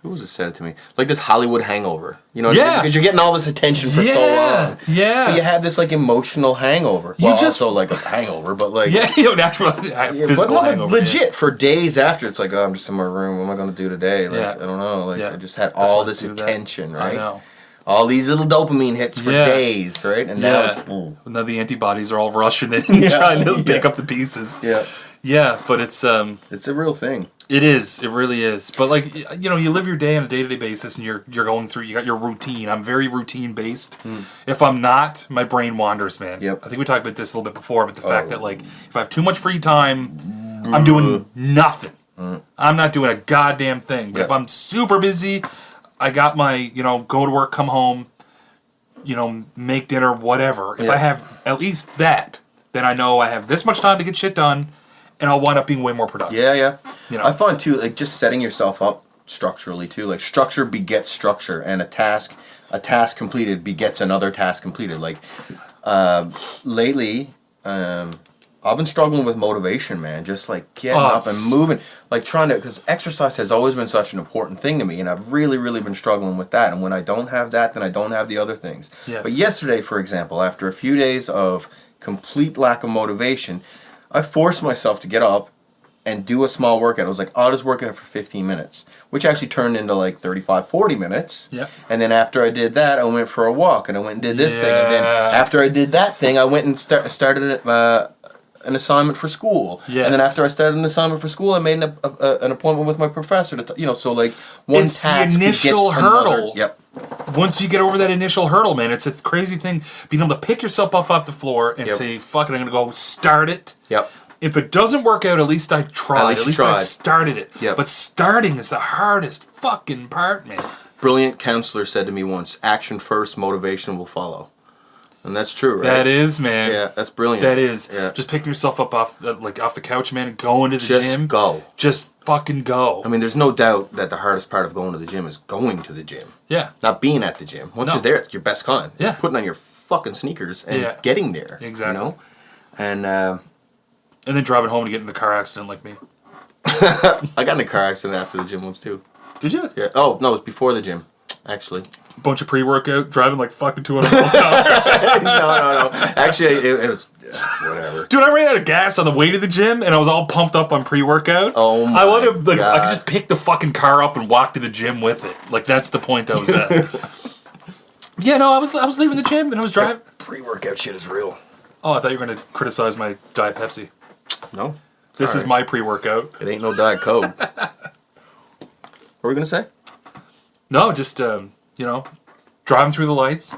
who was it said to me? Like this Hollywood hangover. Because you're getting all this attention for so long. Yeah. But you have this like emotional hangover. Well, also like a hangover, but like natural physical hangover. Legit for days after, it's like, I'm just in my room. What am I going to do today? Like I don't know. Like I just had all this attention, right? I know. all these little dopamine hits for days, right? And now it's now the antibodies are all rushing in trying to pick up the pieces. Yeah. Yeah, but it's a real thing. It is. It really is. But like, you know, you live your day on a day-to-day basis, and you're going through. You got your routine. I'm very routine based. If I'm not, my brain wanders, man. Yep. I think we talked about this a little bit before, but the fact that like, if I have too much free time, I'm doing nothing. I'm not doing a goddamn thing. But if I'm super busy, I got my, you know, go to work, come home, you know, make dinner, whatever. If I have at least that, then I know I have this much time to get shit done. And I'll wind up being way more productive. Yeah. You know? I find too, like just setting yourself up structurally too. Like structure begets structure, and a task completed begets another task completed. Like lately, I've been struggling with motivation, man. Just like getting up and moving, like trying to, because exercise has always been such an important thing to me, and I've really, really been struggling with that. And when I don't have that, then I don't have the other things. Yes. But yesterday, for example, after a few days of complete lack of motivation, I forced myself to get up and do a small workout. I was like, I'll just work out for 15 minutes, which actually turned into like 35, 40 minutes. Yeah. And then after I did that, I went for a walk, and I went and did this thing. And then after I did that thing, I went and started an assignment for school. Yes. And then after I started an assignment for school, I made an appointment with my professor. So like one it's task the initial begets hurdle. Another. Yep. Once you get over that initial hurdle, man, it's a crazy thing. Being able to pick yourself up off the floor and say, fuck it, I'm going to go start it. Yep. If it doesn't work out, at least I tried. At least I started it. Yep. But starting is the hardest fucking part, man. Brilliant counselor said to me once, action first, motivation will follow. And that's true, right? That is, man. Yeah, that's brilliant. That is. Yeah. Just picking yourself up off the couch, man, and going to the gym. Just go. Just fucking go. I mean, there's no doubt that the hardest part of going to the gym is going to the gym. Yeah. Not being at the gym. Once you're there, it's your best con. Yeah. Just putting on your fucking sneakers and getting there. Exactly. You know? And then driving home and getting in a car accident like me. I got in a car accident after the gym once too. Did you? Yeah. Oh, no, it was before the gym, actually. Bunch of pre-workout, driving like fucking 200 miles an hour. No. Actually, it was whatever. Dude, I ran out of gas on the way to the gym, and I was all pumped up on pre-workout. Oh my I wanted, God. I could just pick the fucking car up and walk to the gym with it. Like, that's the point I was at. Yeah, no, I was leaving the gym, and I was driving. Pre-workout shit is real. Oh, I thought you were going to criticize my Diet Pepsy. No. This is my pre-workout. It ain't no Diet Coke. What were we going to say? No, just, driving through the lights.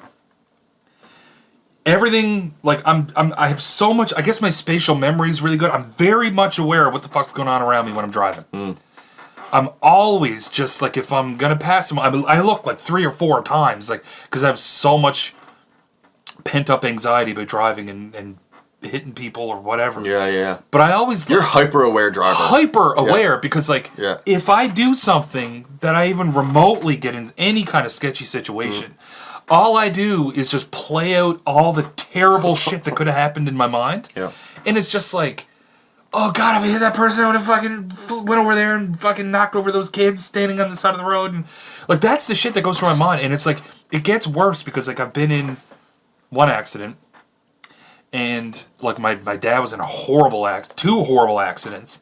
Everything, like, I have so much, I guess my spatial memory is really good. I'm very much aware of what the fuck's going on around me when I'm driving. I'm always just, like, if I'm going to pass them, I look, like, 3 or 4 times, like, because I have so much pent-up anxiety about driving and hitting people or whatever. Yeah. But I always... You're hyper-aware driver. Hyper-aware, because, like, Yeah. if I do something that I even remotely get in any kind of sketchy situation, all I do is just play out all the terrible shit that could have happened in my mind. Yeah. And it's just like, oh, God, if I hit that person, I would have fucking went over there and fucking knocked over those kids standing on the side of the road. And, like, that's the shit that goes through my mind. And it's like, it gets worse because, like, I've been in one accident. And, like, my dad was in a horrible accident, 2 horrible accidents.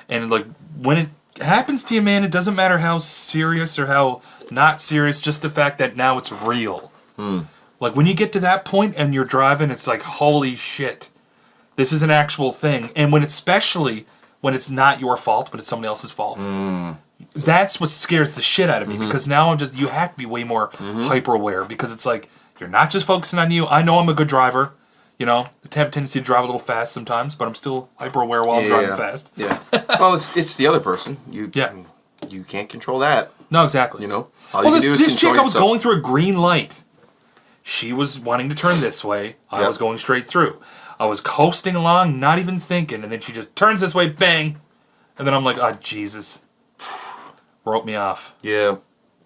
And, like, when it happens to you, man, it doesn't matter how serious or how not serious, just the fact that now it's real. Like, when you get to that point and you're driving, it's like, holy shit, this is an actual thing. And especially when it's not your fault, but it's somebody else's fault. That's what scares the shit out of me, because now you have to be way more hyper-aware, because it's like, you're not just focusing on you. I know I'm a good driver. You know, I have a tendency to drive a little fast sometimes, but I'm still hyper-aware while I'm driving fast. Yeah. Well, it's the other person. You can't control that. No, exactly. You know? This chick, I was going through a green light. She was wanting to turn this way. I was going straight through. I was coasting along, not even thinking, and then she just turns this way, bang. And then I'm like, oh, Jesus. Wrote me off. Yeah.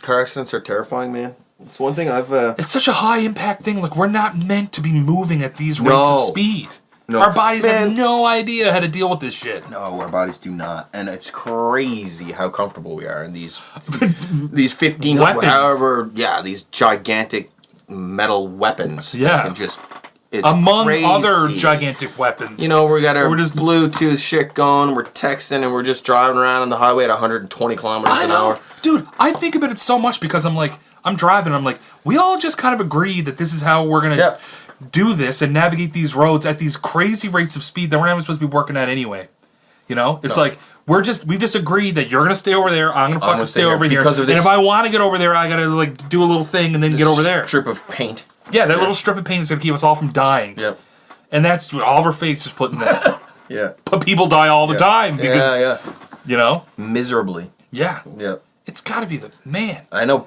Car accidents are terrifying, man. It's one thing I've... It's such a high-impact thing. Like, we're not meant to be moving at these rates of speed. No. Our bodies have no idea how to deal with this shit. No, our bodies do not. And it's crazy how comfortable we are in these 15... weapons. These gigantic metal weapons. Yeah. Among other gigantic weapons. You know, we got our Bluetooth shit going, we're texting, and we're just driving around on the highway at 120 kilometers an hour. Dude, I think about it so much because I'm like, I'm driving. I'm like, we all just kind of agreed that this is how we're gonna do this and navigate these roads at these crazy rates of speed that we're not even supposed to be working at anyway. You know, it's like we've just agreed that you're gonna stay over there. I'm gonna fucking stay over here. Because of this, and if I want to get over there, I gotta like do a little thing and then get over there. Strip of paint. Yeah, that little strip of paint is gonna keep us all from dying. Yep. And that's what all of our faith is put in that. Yeah. But people die all the time because you know, miserably. Yeah. Yeah. It's got to be the man. I know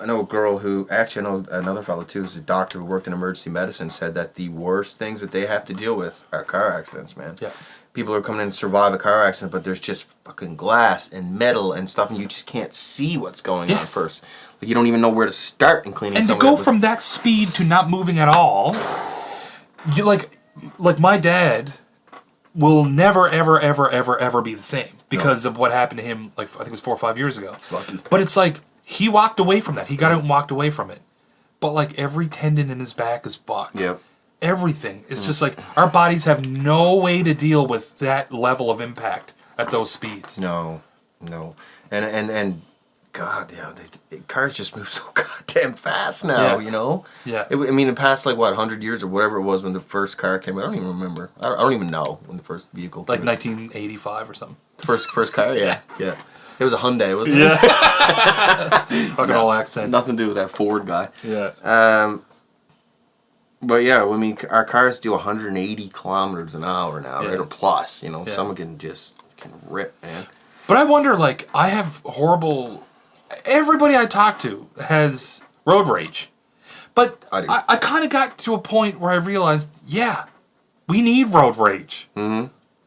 a girl who actually I know another fellow too who's a doctor who worked in emergency medicine said that the worst things that they have to deal with are car accidents, man. Yeah. People are coming in to survive a car accident, but there's just fucking glass and metal and stuff, and you just can't see what's going on first. Like you don't even know where to start in cleaning. And to go from that speed to not moving at all, you like my dad will never ever be the same because of what happened to him. Like I think it was 4 or 5 years ago. But it's like he walked away from that. He got out and walked away from it. But like every tendon in his back is fucked. Yep. Everything. It's just like our bodies have no way to deal with that level of impact at those speeds. No. And God, yeah, cars just move so goddamn fast now, you know? Yeah. I mean, in the past, like, 100 years or whatever it was when the first car came out. I don't even remember. I don't even know when the first vehicle came out. Like 1985 or something. First car? Yeah. It was a Hyundai, wasn't it? Yeah. Fucking all accent. Nothing to do with that Ford guy. Yeah. But yeah, I mean, our cars do 180 kilometers an hour now, right? Or plus, you know. Yeah. Some can rip, man. But I wonder, like, I have horrible... Everybody I talk to has road rage. But I kind of got to a point where I realized, we need road rage. Mm-hmm.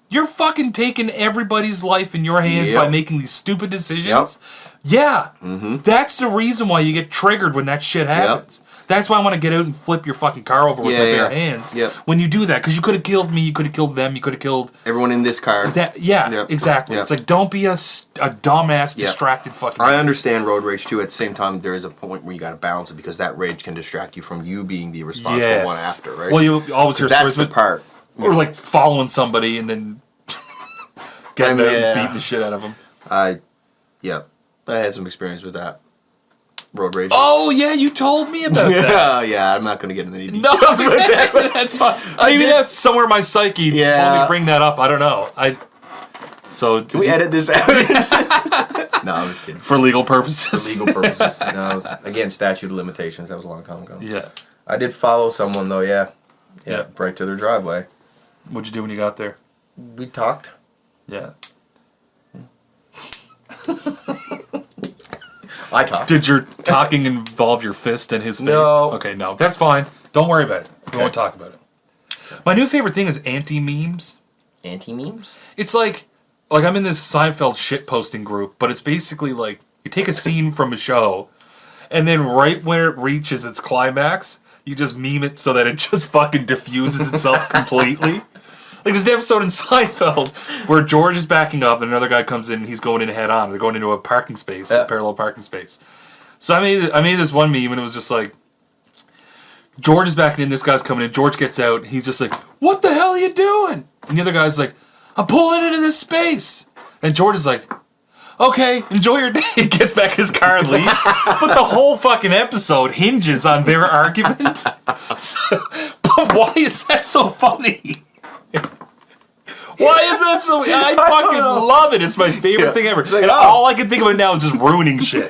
You're fucking taking everybody's life in your hands by making these stupid decisions. Yeah. Mm-hmm. That's the reason why you get triggered when that shit happens. That's why I want to get out and flip your fucking car over with my bare hands. When you do that, because you could have killed me, you could have killed them, you could have killed... everyone in this car. Exactly. It's like, don't be a dumbass, distracted fucking... I understand road rage, too. At the same time, there is a point where you got to balance it, because that rage can distract you from you being the responsible one after, right? Well, you always hear stories the part. Or like following somebody and then getting out and beating the shit out of them. I had some experience with that. Road rage. Oh, yeah, you told me about that. Yeah, I'm not going to get into any details. No, that's fine. Maybe that's somewhere in my psyche told me to bring that up. I don't know. Can we edit this out? No, I'm just kidding. For legal purposes? For legal purposes. No, again, statute of limitations. That was a long time ago. Yeah. I did follow someone, though, yeah. Right to their driveway. What'd you do when you got there? We talked. Yeah. I talked. Did your talking involve your fist and his face? No. Okay, no. That's fine. Don't worry about it. We won't talk about it. My new favorite thing is anti-memes. Anti-memes? It's like I'm in this Seinfeld shitposting group, but it's basically like you take a scene from a show, and then right where it reaches its climax, you just meme it so that it just fucking diffuses itself completely. Like there's an episode in Seinfeld where George is backing up and another guy comes in and he's going in head on. They're going into a parking space, a parallel parking space. So I made this one meme and it was just like, George is backing in, this guy's coming in, George gets out, and he's just like, what the hell are you doing? And the other guy's like, I'm pulling into this space. And George is like, okay, enjoy your day. He gets back in his car and leaves. But the whole fucking episode hinges on their argument. But why is that so funny? Why is that so... I fucking love it. It's my favorite thing ever. Like, and all I can think of now is just ruining shit.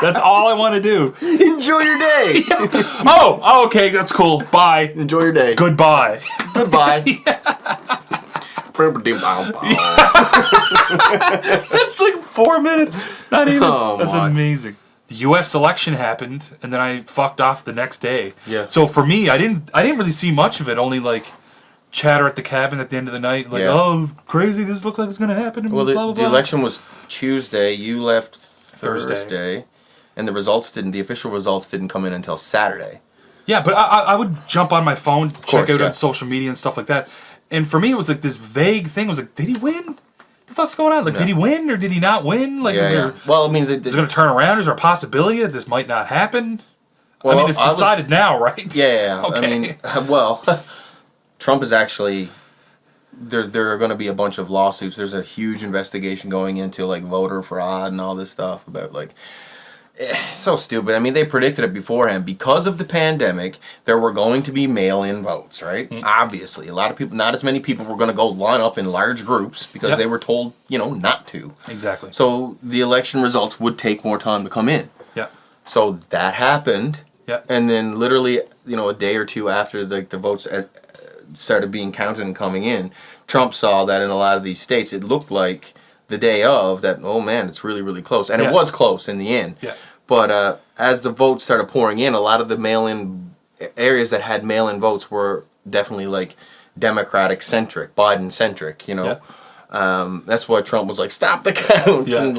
That's all I want to do. Enjoy your day. Oh, okay, that's cool. Bye. Enjoy your day. Goodbye. Goodbye. That's like 4 minutes. Not even. That's amazing. The U.S. election happened, and then I fucked off the next day. Yeah. So for me, I didn't really see much of it. Only like chatter at the cabin at the end of the night, like, oh, crazy! This looks like it's gonna happen. Well, blah, blah, the blah. election was Tuesday. You left Thursday, and the official results didn't come in until Saturday. Yeah, but I would jump on my phone, check out on social media and stuff like that. And for me, it was like this vague thing. It was like, did he win? The fuck's going on? Like, did he win or did he not win? Like, is there? Well, I mean, is it going to turn around? Is there a possibility that this might not happen? Well, I mean, it's decided now, right? Yeah. Okay. I mean, well, Trump is actually. There are going to be a bunch of lawsuits. There's a huge investigation going into like voter fraud and all this stuff about like So stupid. I mean, they predicted it beforehand. Because of the pandemic, there were going to be mail-in votes, right? Obviously. A lot of people, not as many people were going to go line up in large groups because they were told, not to. Exactly. So the election results would take more time to come in. Yeah. So that happened. Yeah. And then literally, a day or two after the votes started being counted and coming in, Trump saw that in a lot of these states, it looked like the day of that, oh man, it's really, really close. And it was close in the end. Yeah. But as the votes started pouring in, a lot of the mail-in areas that had mail-in votes were definitely like Democratic-centric, Biden-centric, Yeah. That's why Trump was like, stop the count. Yeah. And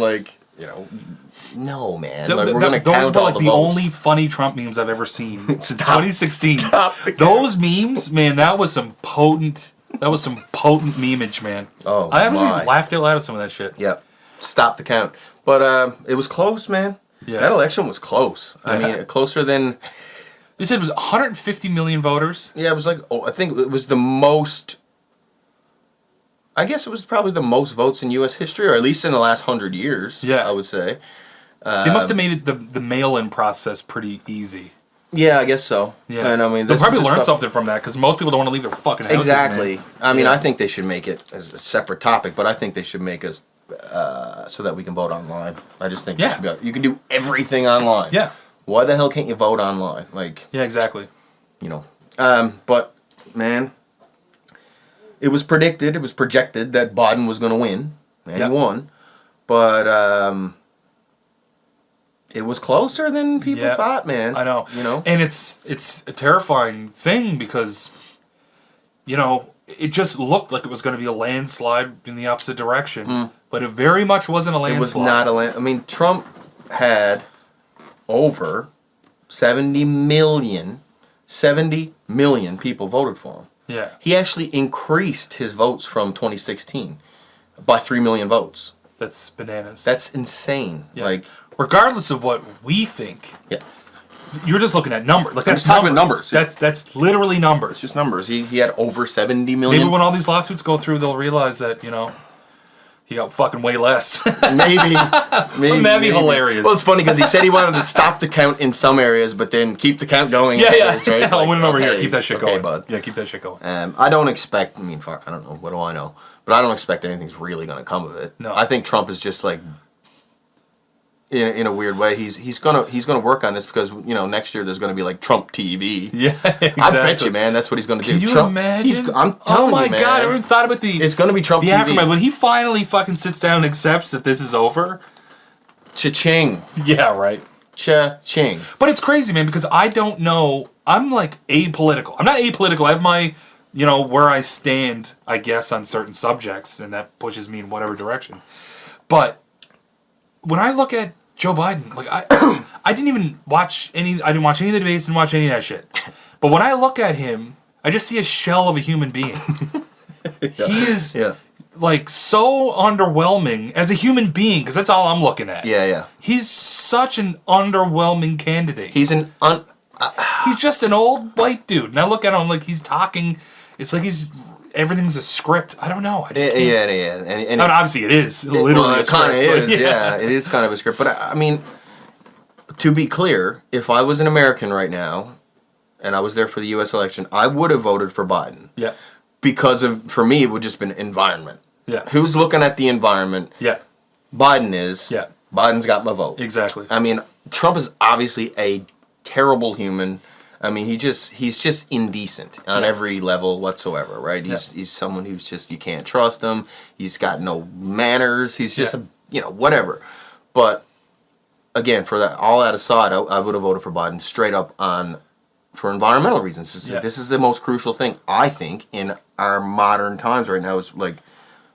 no, man. We're going to those count were all like the the votes. only funny Trump memes I've ever seen since Stop- 2016. stop the count. Those memes, man, that was some potent memeage, man. Oh, I honestly my. laughed out loud at some of that shit. Yep. Stop the count. But it was close, man. Yeah. That election was close. I Yeah. mean, closer than... You said it was 150 million voters? Yeah, it was like... I think it was the most... I guess it was probably the most votes in U.S. history, or at least in the last 100 years, I would say. They must have made it the mail-in process pretty easy. Yeah, I guess so. Yeah. And I mean, they'll this probably is the learn stuff- something from that, because most people don't want to leave their fucking houses, Exactly. man. I mean, Yeah. I think they should make it as a separate topic, but I think they should make us so that we can vote online. I just think Yeah. you can do everything online. Yeah. Why the hell can't you vote online? Yeah, exactly. But man, it was predicted, it was projected that Biden was going to win, and he won. But it was closer than people thought, man. I know. And it's a terrifying thing because, it just looked like it was going to be a landslide in the opposite direction, but it very much wasn't a landslide. It was not a landslide. I mean, Trump had over 70 million people voted for him. Yeah. He actually increased his votes from 2016 by 3 million votes. That's bananas. That's insane. Yeah. Regardless of what we think, you're just looking at numbers. Like, that's just talking about numbers. That's literally numbers. It's just numbers. He had over 70 million. Maybe when all these lawsuits go through, they'll realize that, he got fucking way less. Maybe. Wouldn't that be hilarious? Well, it's funny because he said he wanted to stop the count in some areas, but then keep the count going. Yeah. Others, right? I'll win it over here. Keep that shit going. Bud. Yeah, keep that shit going. I don't expect, I don't know. What do I know? But I don't expect anything's really going to come of it. No. I think Trump is just like, in a weird way, he's gonna work on this because next year there's gonna be like Trump TV. Yeah, exactly. I bet you, man, that's what he's gonna do. Can you Trump, imagine? I'm telling you, man. Oh my god, I haven't thought about It's gonna be Trump the TV. aftermath. When he finally fucking sits down and accepts that this is over. Cha-ching. Yeah, right. Cha-ching. But it's crazy, man, because I don't know. I'm like apolitical. I'm not apolitical. I have my, where I stand, I guess, on certain subjects, and that pushes me in whatever direction. But when I look at Joe Biden, like I didn't watch any of the debates, didn't watch any of that shit. But when I look at him, I just see a shell of a human being. He is like so underwhelming as a human being, because that's all I'm looking at. Yeah. He's such an underwhelming candidate. He's He's just an old white dude, and I look at him like he's talking. It's like everything's a script. I don't know. I just can't. Yeah. And obviously it is. Literally it kind of is. Yeah, it is kind of a script. But I mean, to be clear, if I was an American right now, and I was there for the U.S. election, I would have voted for Biden. Yeah. Because for me, it would just been environment. Yeah. Who's looking at the environment? Yeah. Biden is. Yeah. Biden's got my vote. Exactly. I mean, Trump is obviously a terrible human. I mean, he's just indecent on every level whatsoever, right? He's someone who's just, you can't trust him. He's got no manners. He's just, whatever. But again, for that, all that aside, I would have voted for Biden straight up for environmental reasons. This is the most crucial thing, I think, in our modern times right now, is like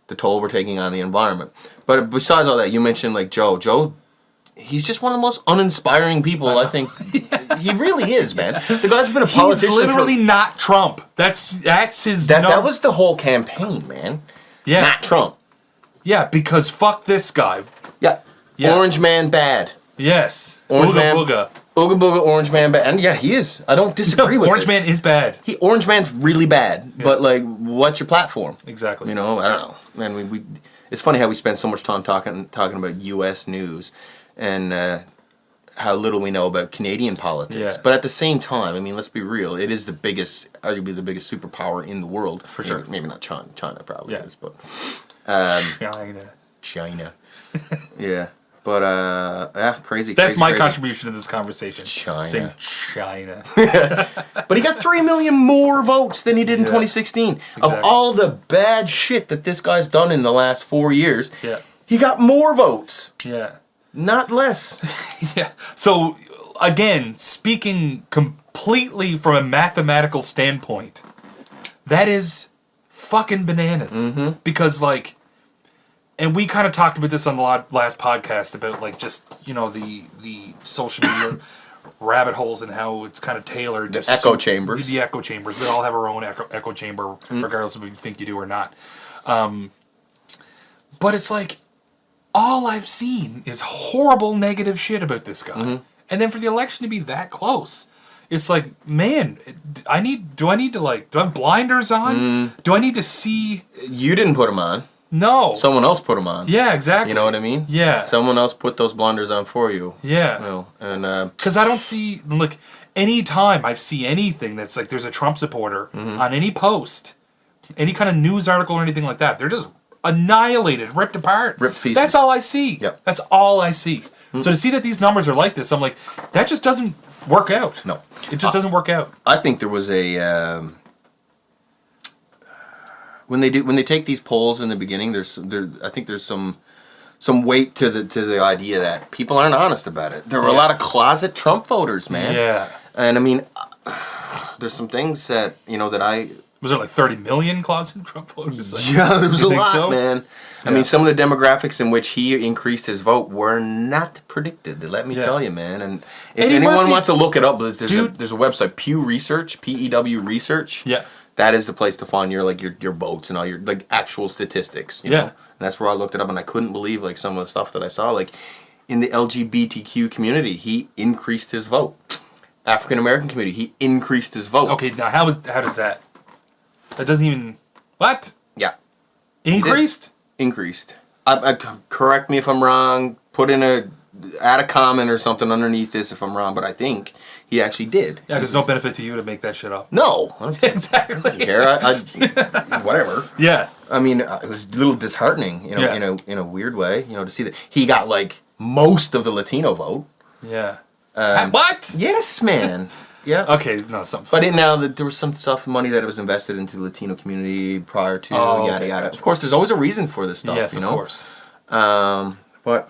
the toll we're taking on the environment. But besides all that, you mentioned like Joe. He's just one of the most uninspiring people, I think. He really is, man. The guy's been a politician. He's literally not Trump. That's his. That was the whole campaign, man. Yeah. Not Trump. Yeah, because fuck this guy. Yeah. Orange man bad. Yes. Orange Booga man. booga. Ooga booga, orange man bad. And yeah, he is. I don't disagree with Orange it. man is bad. Orange man's really bad. But like, what's your platform? Exactly. I don't know. Man, we it's funny how we spend so much time talking about U.S. news, and how little we know about Canadian politics. Yeah. But at the same time, I mean, let's be real. It is arguably the biggest superpower in the world. For sure. Maybe not China. China probably is, but China. Yeah. But yeah, crazy. That's my crazy. contribution to this conversation. China. Saying China. But he got 3 million more votes than he did in 2016. Exactly. Of all the bad shit that this guy's done in the last 4 years, he got more votes. Yeah. Not less. Yeah. So, again, speaking completely from a mathematical standpoint, that is fucking bananas. Mm-hmm. Because, like, and we kind of talked about this on the last podcast about, like, just, you know, the social media rabbit holes and how it's kind of tailored to echo chambers. The echo chambers. We all have our own echo chamber, regardless of if you think you do or not. But it's like, all I've seen is horrible negative shit about this guy. Mm-hmm. And then for the election to be that close, it's like, man, do I need to, like, do I have blinders on? Do I need to see? You didn't put them on. No. Someone else put them on. Yeah, exactly. You know what I mean? Yeah. Someone else put those blinders on for you. Yeah. You know, and because I don't see, like, any time I see anything that's like there's a Trump supporter on any post, any kind of news article or anything like that, they're just annihilated, ripped apart. Ripped pieces. That's all I see. Yep. That's all I see. So to see that these numbers are like this, I'm like, that just doesn't work out. No. It just doesn't work out. I think there was a when they take these polls in the beginning, I think there's some weight to the idea that people aren't honest about it. There were a lot of closet Trump voters, man. Yeah. And I mean, there's some things that, you know, that I... Was there like 30 million closet Trump voters? Like, yeah, there was a lot, so? man. I mean, some of the demographics in which he increased his vote were not predicted, let me tell you, man. And if Eddie anyone Murphy, wants to look it up, there's a website, Pew Research, PEW Research. Yeah. That is the place to find your votes and all your like actual statistics. You know? And that's where I looked it up, and I couldn't believe like some of the stuff that I saw. Like in the LGBTQ community, he increased his vote. African American community, he increased his vote. Okay, now how does that? That doesn't even what? Yeah. Increased? Increased. I correct me if I'm wrong. Add a comment or something underneath this if I'm wrong, but I think he actually did. Yeah, because there's no benefit to you to make that shit up. No. Exactly. I don't care. Whatever. Yeah. I mean, it was a little disheartening, you know, in a weird way, you know, to see that he got like most of the Latino vote. Yeah. What? Yes, man. Yeah. Okay, no, something. But now that there was some money that was invested into the Latino community prior to yada yada. Of course, there's always a reason for this stuff. Yes, you know? of course. But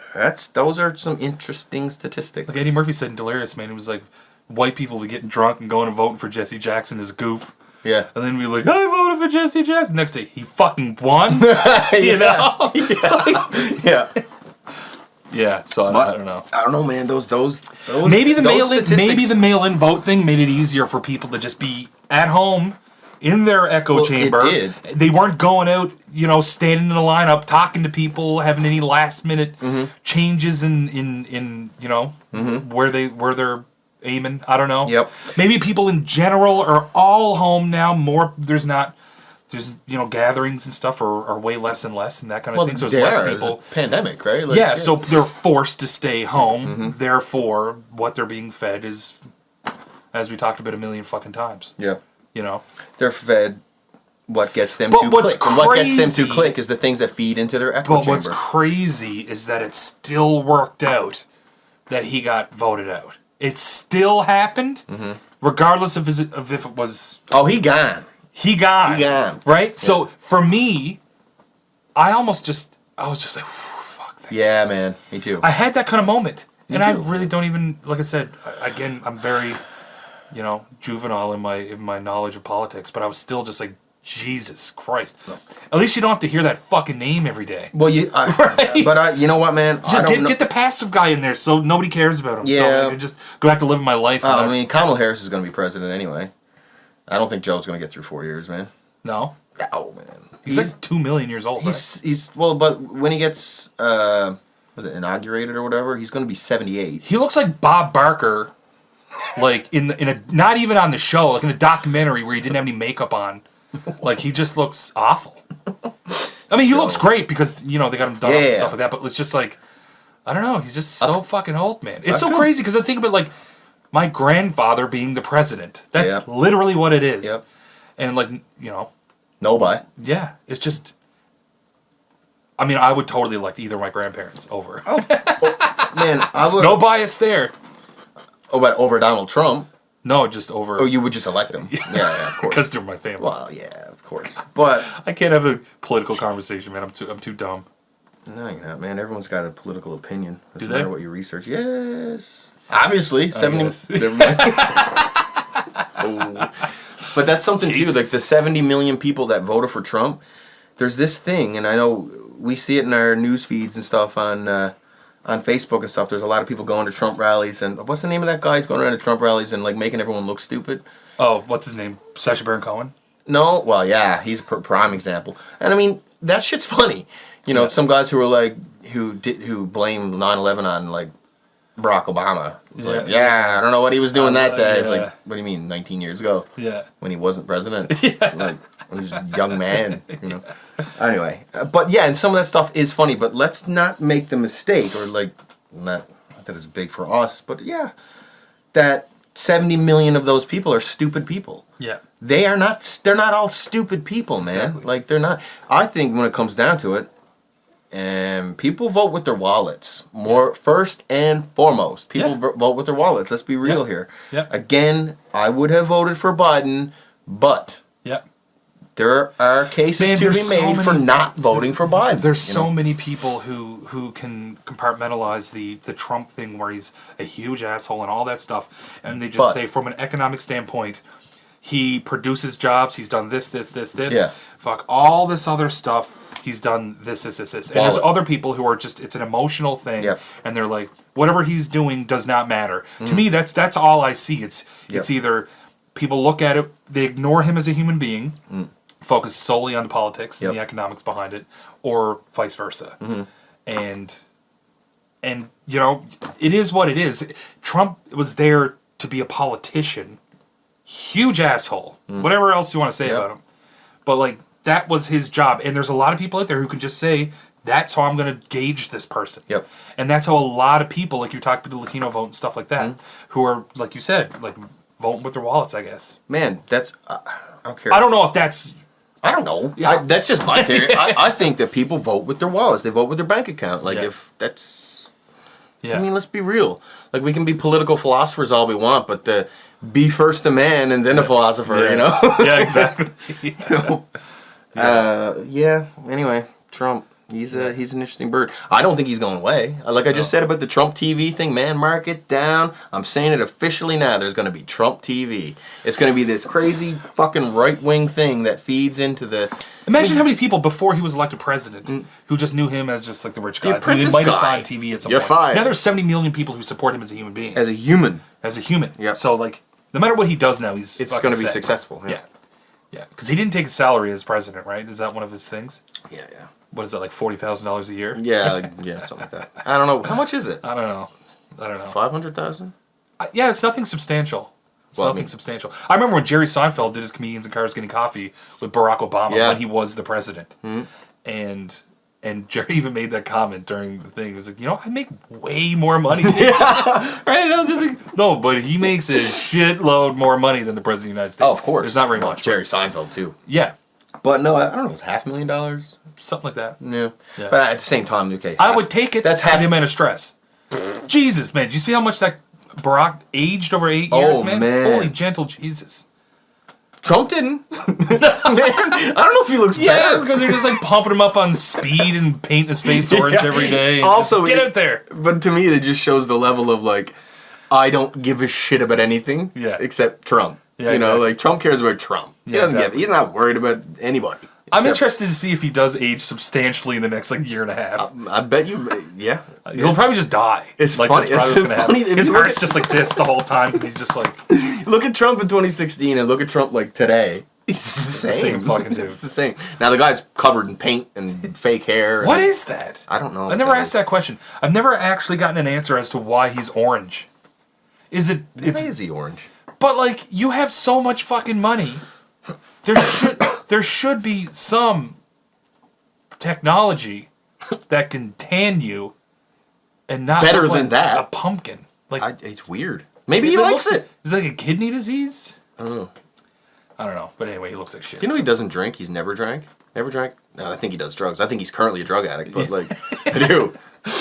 those are some interesting statistics. Like Eddie Murphy said in Delirious, man, it was like white people getting drunk and going and voting for Jesse Jackson is a goof. Yeah. And then we were like, I voted for Jesse Jackson. Next day, he fucking won. You know? Yeah. Yeah, so I don't know. I don't know, man. Those maybe the mail-in vote thing made it easier for people to just be at home in their echo chamber. It did. They weren't going out, you know, standing in a lineup, talking to people, having any last-minute changes in you know, where they're aiming. I don't know. Yep. Maybe people in general are all home now. There's you know, gatherings and stuff are way less and less and that kind of thing. So it's less people. It's a pandemic, right? Like, So they're forced to stay home. Therefore, what they're being fed is, as we talked about a million fucking times. Yeah. You know? They're fed what gets them to click. And what gets them to click is the things that feed into their echo chamber. But what's crazy is that it still worked out that he got voted out. It still happened, regardless of if it was... Oh, he gone. He gone. Right? Yeah. So, for me, I was just like, fuck that. Yeah, Jesus. man. Me too. I had that kind of moment. I really don't even, like I said, again, I'm very, you know, juvenile in my knowledge of politics, but I was still just like, Jesus Christ. No. At least you don't have to hear that fucking name every day. Well, right? You know what, man? Just get the passive guy in there so nobody cares about him. Yeah. So I can just go back to living my life. I mean, Kamala Harris is going to be president anyway. I don't think Joe's going to get through 4 years, man. No? No, man. He's like 2 million years old, right? Well, but when he gets, was it inaugurated or whatever, he's going to be 78. He looks like Bob Barker, like in a not even on the show, like in a documentary where he didn't have any makeup on. Like, he just looks awful. I mean, he looks great because, you know, they got him done up and stuff like that, but it's just like, I don't know. He's just so fucking old, man. It's so crazy because I think about, like, my grandfather being the president. That's literally what it is. Yep. And, like, you know. No buy. Yeah. It's just... I mean, I would totally elect either of my grandparents over. Oh, man, I would... No bias there. Oh, but over Donald Trump? No, just over... Oh, you would just elect them? Yeah, of course. Because they're my family. Well, yeah, of course. But... I can't have a political conversation, man. I'm too dumb. No, you're not, man. Everyone's got a political opinion. Do no they? matter what you research. Yes. Obviously. 70... Never mind. Oh. But that's something, too. Like, the 70 million people that voted for Trump, there's this thing, and I know we see it in our news feeds and stuff on Facebook and stuff. There's a lot of people going to Trump rallies, and what's the name of that guy? He's going around to Trump rallies and, like, making everyone look stupid. Oh, what's his name? Sacha Baron Cohen? No, well, yeah, he's a prime example. And I mean, that shit's funny. You know, some guys who are like, who blame 9/11 on, like, Barack Obama. It's like, I don't know what he was doing that day. It's like, what do you mean, 19 years ago? Yeah. When he wasn't president? Like, when he was a young man, you know? Anyway, but yeah, and some of that stuff is funny, but let's not make the mistake, or like, not that it's big for us, but yeah, that 70 million of those people are stupid people. Yeah. They're not all stupid people, man. Exactly. Like, they're not. I think when it comes down to it, people vote with their wallets first and foremost. People vote with their wallets. Let's be real here. Yep. Again, I would have voted for Biden, but there are cases to be made for not voting for Biden. There's so many people who can compartmentalize the Trump thing where he's a huge asshole and all that stuff, and they just say from an economic standpoint, he produces jobs, he's done this. Yeah. Fuck all this other stuff. He's done this. And there's other people who are just, it's an emotional thing. Yep. And they're like, whatever he's doing does not matter. To me, that's all I see. It's either people look at it, they ignore him as a human being, focus solely on the politics and the economics behind it, or vice versa. And you know, it is what it is. Trump was there to be a politician. Huge asshole. Whatever else you want to say about him. But, like, that was his job. And there's a lot of people out there who can just say, that's how I'm going to gauge this person. Yep. And that's how a lot of people, like you talked about the Latino vote and stuff like that, who are, like you said, like, voting with their wallets, I guess. Man, that's... I don't care. I don't know if that's... I don't know. Yeah. That's just my theory. I think that people vote with their wallets. They vote with their bank account. Like, if that's... I mean, let's be real. Like, we can be political philosophers all we want, but be first a man and then a philosopher, you know? Yeah, exactly. You know? Anyway, Trump, he's an interesting bird. I don't think he's going away. Like I just said about the Trump TV thing, man, mark it down. I'm saying it officially now. There's going to be Trump TV. It's going to be this crazy fucking right-wing thing that feeds into the... Imagine how many people before he was elected president who just knew him as just like the rich guy. Who might have saw on TV at some point. Fired. Now there's 70 million people who support him as a human being. As a human. Yep. So, like, no matter what he does now, it's going to be successful. Yeah. Yeah. Because he didn't take a salary as president, right? Is that one of his things? Yeah. What is that, like $40,000 a year? Yeah, something like that. I don't know. How much is it? I don't know. 500,000? Yeah, it's nothing substantial. Substantial. I remember when Jerry Seinfeld did his Comedians in Cars Getting Coffee with Barack Obama when he was the president. And Jerry even made that comment during the thing. He was like, you know, I make way more money. Right? And I was just like, no, but he makes a shitload more money than the president of the United States. Oh, of course. There's not very much. Jerry Seinfeld, too. Yeah. But no, I don't know, it's $500,000? Something like that. Yeah. But at the same time, okay. I would take it. That's half the amount of stress. Jesus, man. Do you see how much that Barack aged over 8 years, man? Holy gentle Jesus. Trump didn't. Man, I don't know if he looks better. Because they're just like pumping him up on speed and painting his face orange every day. Also, get out there. But to me, it just shows the level of like, I don't give a shit about anything except Trump. Yeah, you know, like Trump cares about Trump. He doesn't he's not worried about anybody. I'm interested to see if he does age substantially in the next like year and a half. I bet you, He'll probably just die. It's like funny. That's probably what's gonna happen. His heart's just like this the whole time because he's just like. Look at Trump in 2016 and look at Trump like today. It's the same. Same fucking dude. It's the same. Now the guy's covered in paint and fake hair. What is that? I don't know. I never asked that question. I've never actually gotten an answer as to why he's orange. Is it? Why is he orange? But like, you have so much fucking money. There should be some technology that can tan you and not better look than like that. a pumpkin. Like it's weird. Maybe he likes it. Is it like a kidney disease? I don't know. I don't know. But anyway, he looks like shit. Do you know he doesn't drink? He's never drank. Never drank. No, I think he does drugs. I think he's currently a drug addict. But like, I do.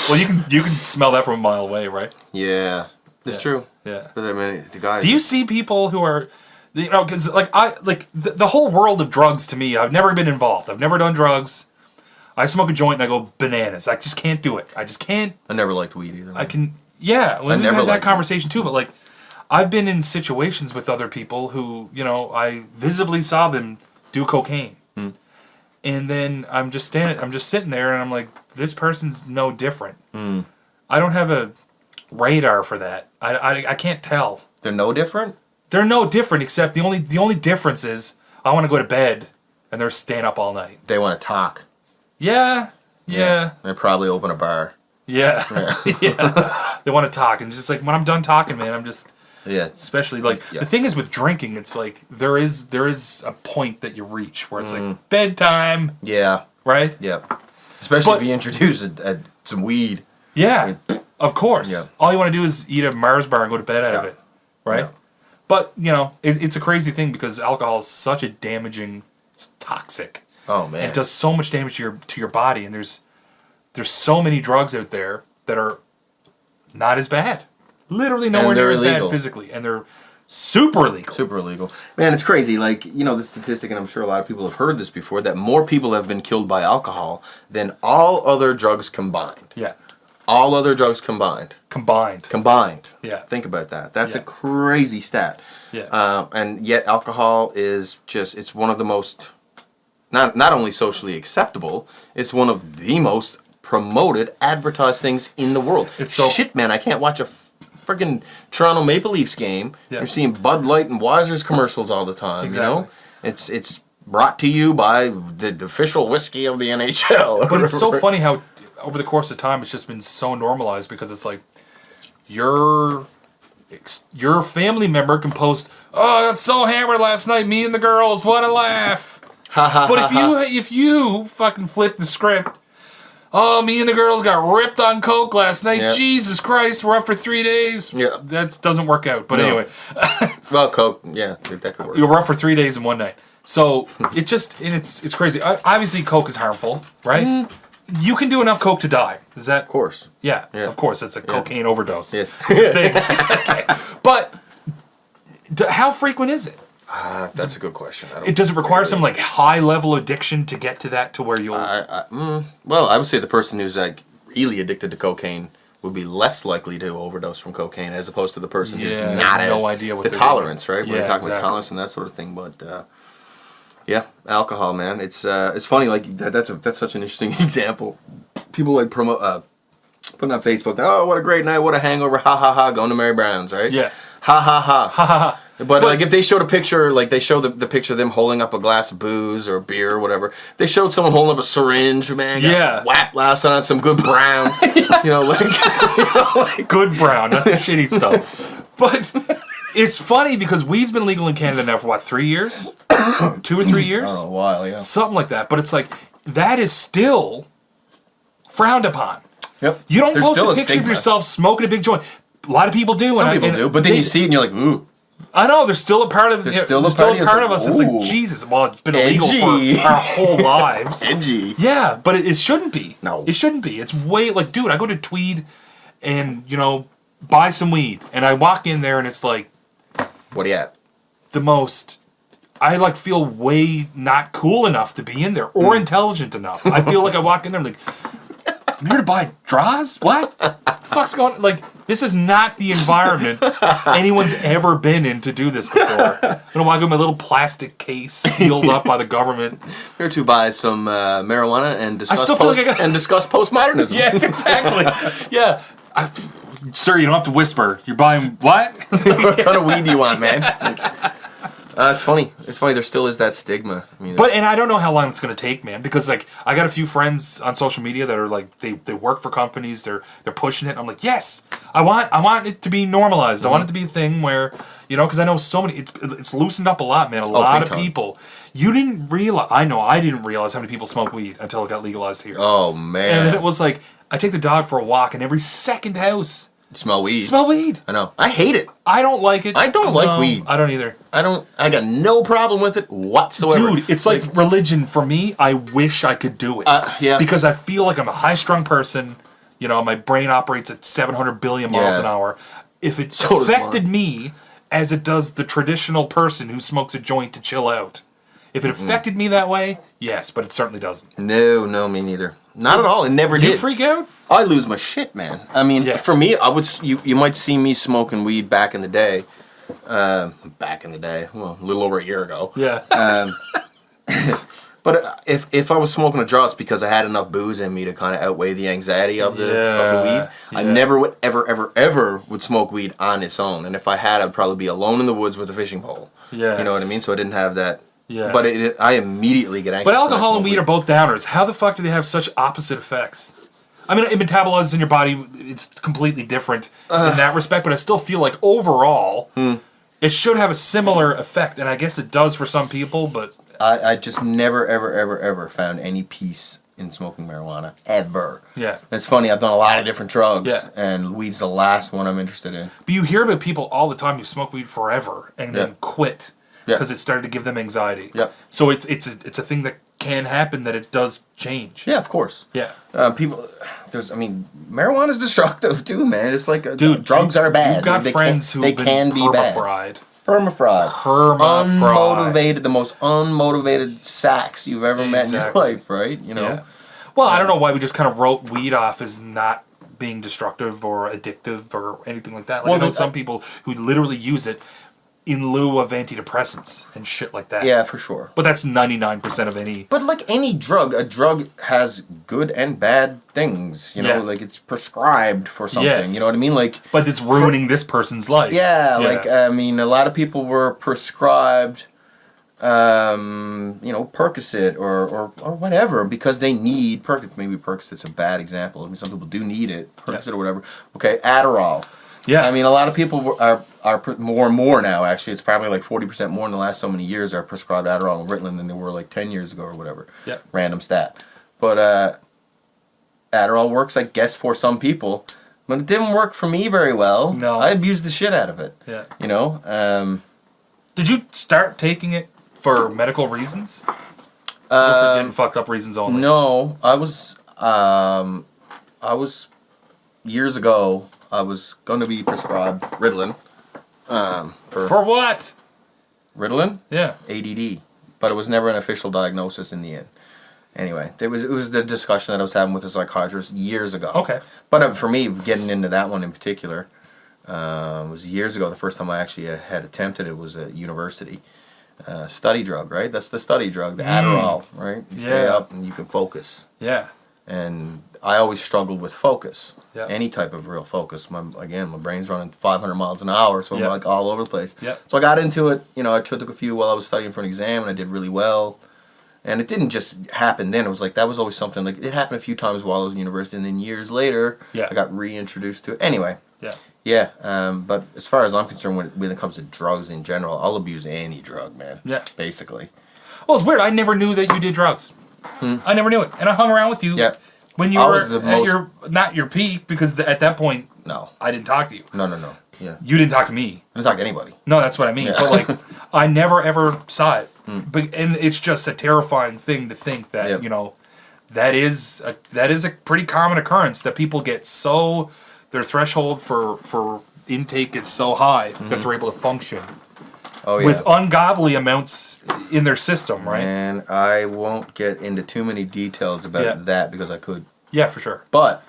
Well, you can smell that from a mile away, right? Yeah, it's true. Yeah. But I mean, the guy. Do you see people who are, you know, because like the whole world of drugs to me, I've never been involved. I've never done drugs. I smoke a joint and I go bananas. I just can't do it. I just can't. I never liked weed either. I can. Yeah, well, we never had that liked conversation too. But like, I've been in situations with other people who, you know, I visibly saw them do cocaine, and then I'm just sitting there, and I'm like, this person's no different. I don't have a radar for that. I can't tell. They're no different? They're no different, except the only difference is I want to go to bed and they're staying up all night. They want to talk. Yeah. They probably open a bar. Yeah. They want to talk, and just like when I'm done talking, man, I'm just especially like the thing is with drinking, it's like there is a point that you reach where it's like bedtime. Yeah. Right? Yeah. Especially if you introduce some weed. Yeah. I mean, of course. Yeah. All you want to do is eat a Mars bar and go to bed out of it. Right? Yeah. But, you know, it's a crazy thing because alcohol is such a damaging, it's toxic. Oh, man. And it does so much damage to your body, and there's so many drugs out there that are not as bad. Literally nowhere near as bad physically, and they're super illegal. Super illegal. Man, it's crazy. Like, you know, the statistic, and I'm sure a lot of people have heard this before, that more people have been killed by alcohol than all other drugs combined. Yeah. All other drugs combined. Combined. Yeah. Think about that. That's a crazy stat. Yeah. And yet alcohol is just, it's one of the most, not only socially acceptable, it's one of the most promoted, advertised things in the world. It's so... Shit, man, I can't watch a freaking Toronto Maple Leafs game. Yeah. You're seeing Bud Light and Weiser's commercials all the time, you know? It's brought to you by the official whiskey of the NHL. But it's so funny how over the course of time it's just been so normalized because it's like your family member can post, "Oh, I got so hammered last night, me and the girls, what a laugh." But if you fucking flip the script, "Oh, me and the girls got ripped on coke last night. Yep. Jesus Christ, we're up for 3 days." Yeah, that doesn't work out. But anyway, well, coke, that could work. We're up for 3 days and 1 night. So it just it's crazy. Obviously, coke is harmful, right? You can do enough coke to die. Is that? Of course. Yeah, of course. It's a cocaine overdose. Yes. It's a thing. Okay. But how frequent is it? That's a good question. Does it require some like high level addiction to get to that, to where you'll? Well, I would say the person who's like really addicted to cocaine would be less likely to overdose from cocaine as opposed to the person who's not has no idea what the tolerance, doing. Right? Yeah, we're talking about tolerance and that sort of thing, but alcohol, man. It's funny. Like that's such an interesting example. People like promote putting on Facebook. Oh, what a great night! What a hangover! Ha ha ha! Going to Mary Brown's, right? Yeah. Ha ha ha! Ha ha ha! But like if they showed a picture, like they show the picture of them holding up a glass of booze or beer or whatever, they showed someone holding up a syringe, man. Whapped last night on some good brown, like good brown, not the shitty stuff. But it's funny because weed's been legal in Canada now for what, 3 years, 2 or 3 years, a while, yeah, something like that. But it's like that is still frowned upon. Yep. You don't post a picture of yourself smoking a big joint. A lot of people do. Some people do, but then you see it and you're like, ooh. I know, there's still a part of there's still a part of us that's like, Jesus, well, it's been illegal for our whole lives. Edgy. Yeah, but it shouldn't be. No. It shouldn't be. It's way, like, dude, I go to Tweed and, buy some weed. And I walk in there and it's like... What are you at? The most... I, like, feel way not cool enough to be in there or intelligent enough. I feel like I walk in there and I'm like, I'm here to buy draws? What? What the fuck's going on? Like... This is not the environment anyone's ever been in to do this before. I don't want to go in my little plastic case sealed up by the government. Here to buy some marijuana and discuss discuss postmodernism. Yes, exactly. Yeah. Sir, you don't have to whisper. You're buying what? What kind of weed do you want, man? It's funny. It's funny. There still is that stigma. I mean, and I don't know how long it's going to take, man. Because like I got a few friends on social media that are like they work for companies. They're pushing it. I'm like, yes, I want it to be normalized. I want it to be a thing where because I know so many. It's loosened up a lot, man. A lot of people. You didn't realize. I know I didn't realize how many people smoke weed until it got legalized here. Oh man. And then it was like I take the dog for a walk, and every second house... Smell weed. Smell weed. I know. I hate it. I don't like it. I don't like weed. I don't either. I got no problem with it whatsoever. Dude, it's like religion for me. I wish I could do it. Yeah. Because I feel like I'm a high-strung person. You know, my brain operates at 700 billion miles an hour. If it affected me as it does the traditional person who smokes a joint to chill out, if it affected me that way, yes, but it certainly doesn't. No, me neither. Not at all. It never did. You freak out? I lose my shit, man. I mean, for me, you might see me smoking weed back in the day. Well, a little over a year ago. Yeah. But if I was smoking a draw, it's because I had enough booze in me to kind of outweigh the anxiety of the weed. I never would ever would smoke weed on its own. And if I had, I'd probably be alone in the woods with a fishing pole. Yeah. You know what I mean? So I didn't have that. Yeah. But I immediately get anxious. But alcohol and weed are both downers. How the fuck do they have such opposite effects? I mean, it metabolizes in your body. It's completely different in that respect. But I still feel like overall, it should have a similar effect. And I guess it does for some people, but... I just never, ever found any peace in smoking marijuana. Ever. Yeah. And it's funny, I've done a lot of different drugs, and weed's the last one I'm interested in. But you hear about people all the time who smoke weed forever and then quit because it started to give them anxiety. Yep. So it's a thing that can happen, that it does change. Yeah, of course. Yeah. Marijuana's destructive too, man. It's like, drugs are bad. You've got friends who've been perma-fried. Perma-fried. Unmotivated, the most unmotivated sacks you've ever met in your life, right? You know. Yeah. Well, I don't know why we just kind of wrote weed off as not being destructive or addictive or anything like that. Like, I know some people who literally use it in lieu of antidepressants and shit like that. Yeah, for sure. But that's 99% of any... But like any drug, a drug has good and bad things, you know? Like, it's prescribed for something, you know what I mean? Like, but it's ruining this person's life. Yeah, like, I mean, a lot of people were prescribed, Percocet or whatever because they need Percocet. Maybe Percocet's a bad example. I mean, some people do need it, Percocet or whatever. Okay, Adderall. Yeah. I mean, a lot of people are more and more now, actually. It's probably like 40% more in the last so many years are prescribed Adderall and Ritalin than they were like 10 years ago or whatever. Yeah. Random stat. But Adderall works, I guess, for some people. But it didn't work for me very well. No. I abused the shit out of it. Yeah. You know? Did you start taking it for medical reasons? Or for getting fucked up reasons only? No. I was years ago... I was going to be prescribed Ritalin. For what? Ritalin? Yeah. ADD. But it was never an official diagnosis in the end. Anyway, it was the discussion that I was having with a psychiatrist years ago. Okay. But for me, getting into that one in particular, was years ago. The first time I actually had attempted it was at university. Study drug, right? That's the study drug, the Adderall, right? You stay up and you can focus. Yeah. And I always struggled with focus. Yep. Any type of real focus. My brain's running 500 miles an hour, so I'm like all over the place. Yep. So I got into it. You know, I took a few while I was studying for an exam, and I did really well. And it didn't just happen then. It was like that was always something. Like it happened a few times while I was in university, and then years later, I got reintroduced to it. Anyway. Yeah. Yeah. But as far as I'm concerned, when it comes to drugs in general, I'll abuse any drug, man. Yeah. Basically. Well, it's weird. I never knew that you did drugs. I never knew it, and I hung around with you. Yeah. When you were at not your peak, because at that point, no, I didn't talk to you. No. Yeah. You didn't talk to me. I didn't talk to anybody. No, that's what I mean. Yeah. But like, I never ever saw it. But and it's just a terrifying thing to think that that is a pretty common occurrence that people get so their threshold for intake is so high that they're able to function. Oh, yeah. With ungodly amounts in their system, right? And I won't get into too many details about that because I could. Yeah, for sure. But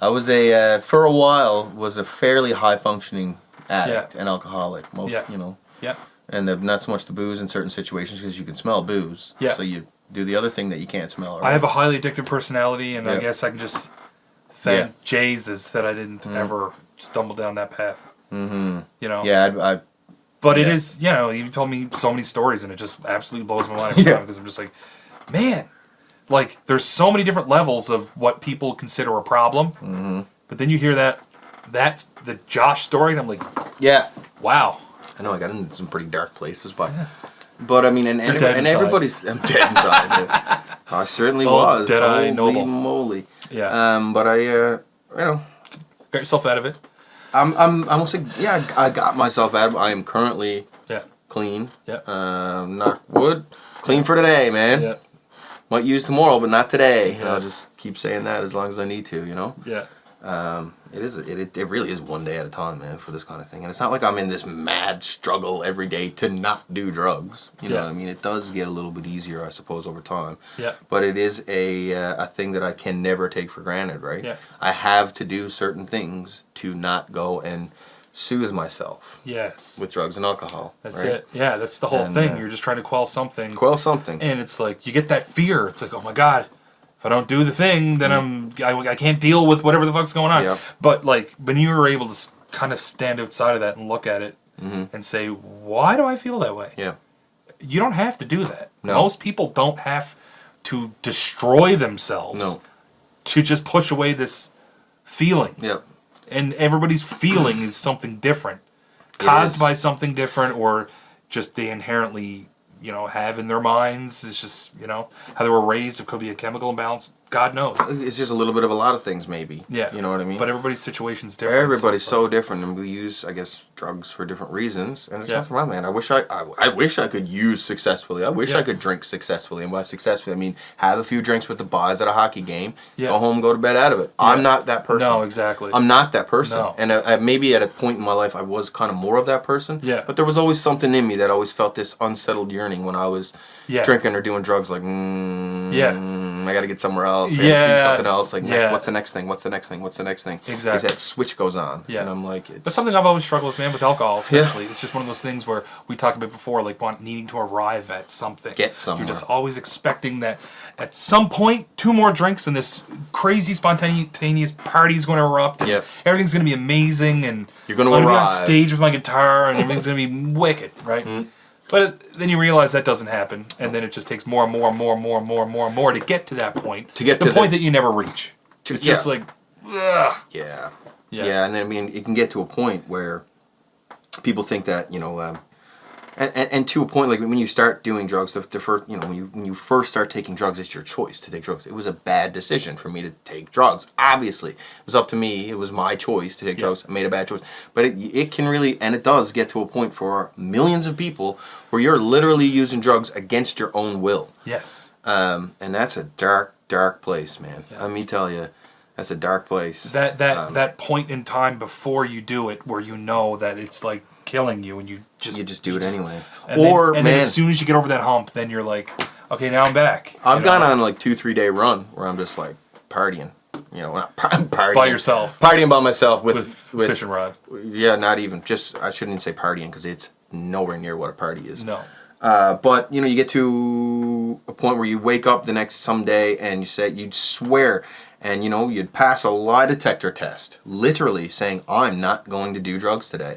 I was for a while was a fairly high functioning addict and alcoholic. Yeah. And not so much the booze in certain situations because you can smell booze. Yeah. So you do the other thing that you can't smell. Right? I have a highly addictive personality, and I guess I can just thank Jesus that I didn't ever stumble down that path. Mm-hmm. You know. Yeah, But it is, you told me so many stories, and it just absolutely blows my mind every time because I'm just like, man, like there's so many different levels of what people consider a problem, but then you hear that's the Josh story, and I'm like, wow. I know I got into some pretty dark places, but I mean, and everybody's I'm dead inside. I certainly was. Dead-eye noble. Moly. Yeah. But I, you know, got yourself out of it. I won't say, yeah, I got myself out of it. I am currently clean. Yeah. Knock wood. Clean for today, man. Yeah. Might use tomorrow, but not today. Yeah. And I'll just keep saying that as long as I need to, you know? Yeah. It really is one day at a time, man, for this kind of thing. And it's not like I'm in this mad struggle every day to not do drugs. You know what I mean? It does get a little bit easier, I suppose, over time. Yeah. But it is a thing that I can never take for granted, right? Yeah. I have to do certain things to not go and soothe myself. Yes. With drugs and alcohol. That's right? it. Yeah, that's the whole thing. You're just trying to quell something. Quell something. And it's like, you get that fear. It's like, oh my God. If I don't do the thing, then I can't deal with whatever the fuck's going on. Yeah. But like when you were able to kind of stand outside of that and look at it and say, why do I feel that way? Yeah. You don't have to do that. No. Most people don't have to destroy themselves to just push away this feeling. Yeah. And everybody's feeling is something different, caused by something different, or just they inherently, have in their minds. It's just, how they were raised. It could be a chemical imbalance. God knows. It's just a little bit of a lot of things, maybe. Yeah. You know what I mean? But everybody's situation's different. Everybody's so different, and we use, I guess, drugs for different reasons. And there's nothing wrong, man. I wish I could use successfully. I wish I could drink successfully. And by successfully, I mean have a few drinks with the boys at a hockey game, go home, go to bed out of it. Yeah. I'm not that person. No, exactly. I'm not that person. No. And I, maybe at a point in my life, I was kind of more of that person. Yeah. But there was always something in me that always felt this unsettled yearning when I was drinking or doing drugs. Like, I got to get somewhere else. I gotta do something else. Like, what's the next thing? What's the next thing? What's the next thing? Exactly. Because that switch goes on. Yeah. And I'm like, that's something I've always struggled with, man, with alcohol especially. It's just one of those things where we talked about before, like needing to arrive at something. Get somewhere. You're just always expecting that at some point, 2 more drinks and this crazy spontaneous party is going to erupt. And everything's going to be amazing. And you're going to arrive. Be on stage with my guitar and everything's going to be wicked, right? Mm-hmm. But then you realize that doesn't happen, and then it just takes more and more and more and more and more and more and more to get to that point. To get to the point that you never reach. It's just like, ugh. Yeah. And then, I mean, it can get to a point where people think that, and to a point, like when you start doing drugs, the first, when you first start taking drugs, it's your choice to take drugs. It was a bad decision for me to take drugs. Obviously, it was up to me. It was my choice to take drugs. I made a bad choice. But it can really, and it does get to a point for millions of people where you're literally using drugs against your own will. Yes. And that's a dark, dark place, man. Yeah. Let me tell you, that's a dark place. That point in time before you do it, where you know that it's like killing you, and you just do it anyway. Then as soon as you get over that hump, then you're like, okay, now I'm back. I've gone on like 2-3 day run where I'm just like partying, not partying by yourself, partying by myself with fishing rod. Yeah, not even just. I shouldn't even say partying because it's nowhere near what a party is. No. But you get to a point where you wake up the next someday and you'd swear. And, you'd pass a lie detector test, literally saying, I'm not going to do drugs today.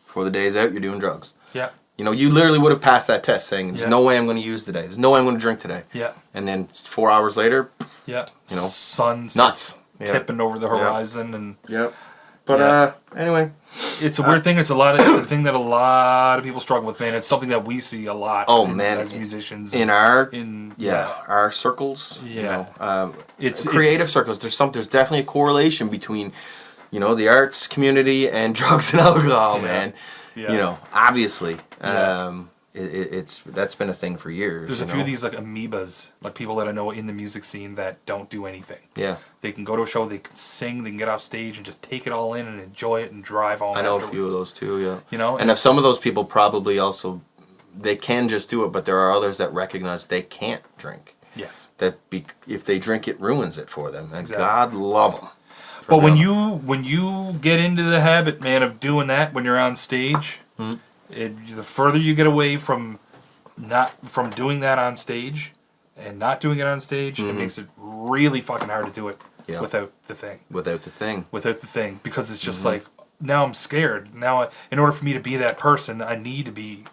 Before the day's out, you're doing drugs. Yeah. You literally would have passed that test saying, there's no way I'm going to use today. There's no way I'm going to drink today. Yeah. And then 4 hours later, sun nuts. Tipping over the horizon. And Yep. But anyway. It's a weird thing. It's a thing that a lot of people struggle with, man. It's something that we see a lot as musicians. In our circles. Yeah. It's creative circles. There's definitely a correlation between, the arts community and drugs and alcohol, man. Yeah. Obviously. That's been a thing for years. There's a few of these like amoebas, like people that I know in the music scene that don't do anything. Yeah. They can go to a show, they can sing, they can get off stage and just take it all in and enjoy it and drive home. I know a few of those too, yeah. And if some of those people probably also, they can just do it, but there are others that recognize they can't drink. Yes. If they drink, it ruins it for them. And God love them. But when you get into the habit, man, of doing that when you're on stage, the further you get away from doing that on stage and not doing it on stage, it makes it really fucking hard to do it without the thing. Without the thing. Because it's just like, now I'm scared. Now, in order for me to be that person, I need to be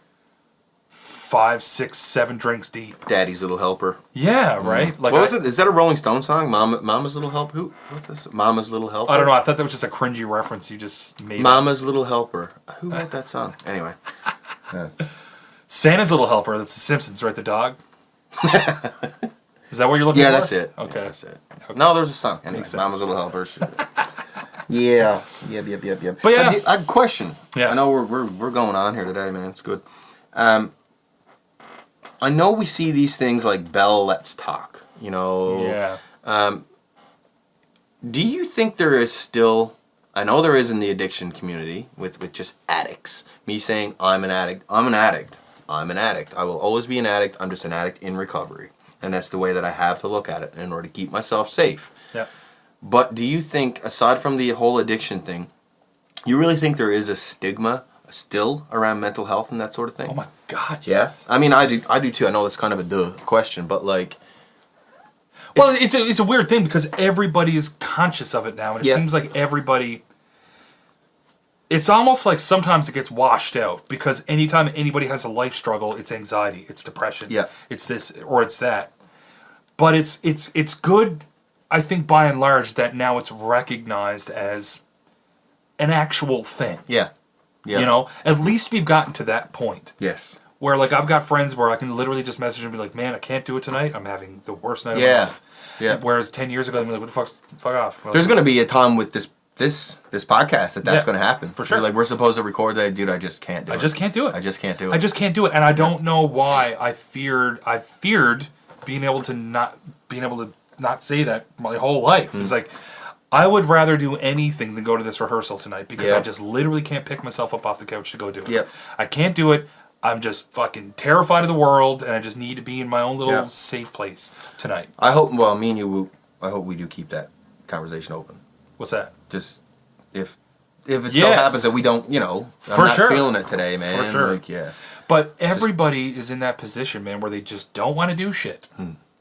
5, 6, 7 drinks deep. Daddy's Little Helper. Yeah, right? Like what was it? Is that a Rolling Stone song? Mama's Little Helper? What's this? Mama's Little Helper? I don't know. I thought that was just a cringy reference you just made. Mama's Little Helper. Who wrote that song? Anyway. Santa's Little Helper. That's The Simpsons, right? The dog. Is that what you're looking for? Yeah, that's it. Okay. Yeah, that's it. Okay. No, there's a song. Anyway, Makes Mama's sense. Little Helper. Yeah. Yep. But yeah. I question. Yeah. I know we're going on here today, man. It's good. I know we see these things like Bell Let's Talk. You know. Yeah. Do you think there is still? I know there is in the addiction community with just addicts. Me saying I'm an addict. I'm an addict. I'm an addict. I will always be an addict. I'm just an addict in recovery, and that's the way that I have to look at it in order to keep myself safe. Yeah. But do you think, aside from the whole addiction thing, you really think there is a stigma still around mental health and that sort of thing? Oh my God, Yeah? yes. I mean, I do too. I know that's kind of a duh question, but like... Well, it's a weird thing because everybody is conscious of it now, and it Yeah. seems like everybody... It's almost like sometimes it gets washed out because anytime anybody has a life struggle, it's anxiety, it's depression, Yeah. it's this or it's that. But it's good, I think, by and large, that now it's recognized as an actual thing. Yeah. Yeah. You know, at least we've gotten to that point. Yes. Where, like, I've got friends where I can literally just message and be like, man, I can't do it tonight. I'm having the worst night of my life. Yeah. Whereas 10 years ago, they'd be like, what the fuck off. Well, There's going to be a time with this podcast that's Yeah, going to happen. for sure. Like, we're supposed to record that. Dude, I just can't do it. I just can't do it. I just can't do it. I just can't do it. And I don't know why I feared being able to not say that my whole life. It's like, I would rather do anything than go to this rehearsal tonight because I Yeah. just literally can't pick myself up off the couch to go do it. Yep. I can't do it. I'm just fucking terrified of the world, and I just need to be in my own little Yeah. safe place tonight. I hope, well, me and you, I hope we do keep that conversation open. What's that? Just, if it so Yes. happens that we don't, you know, I'm For not sure. feeling it today, man. For sure. Like, yeah. But everybody is in that position, man, where they just don't want to do shit.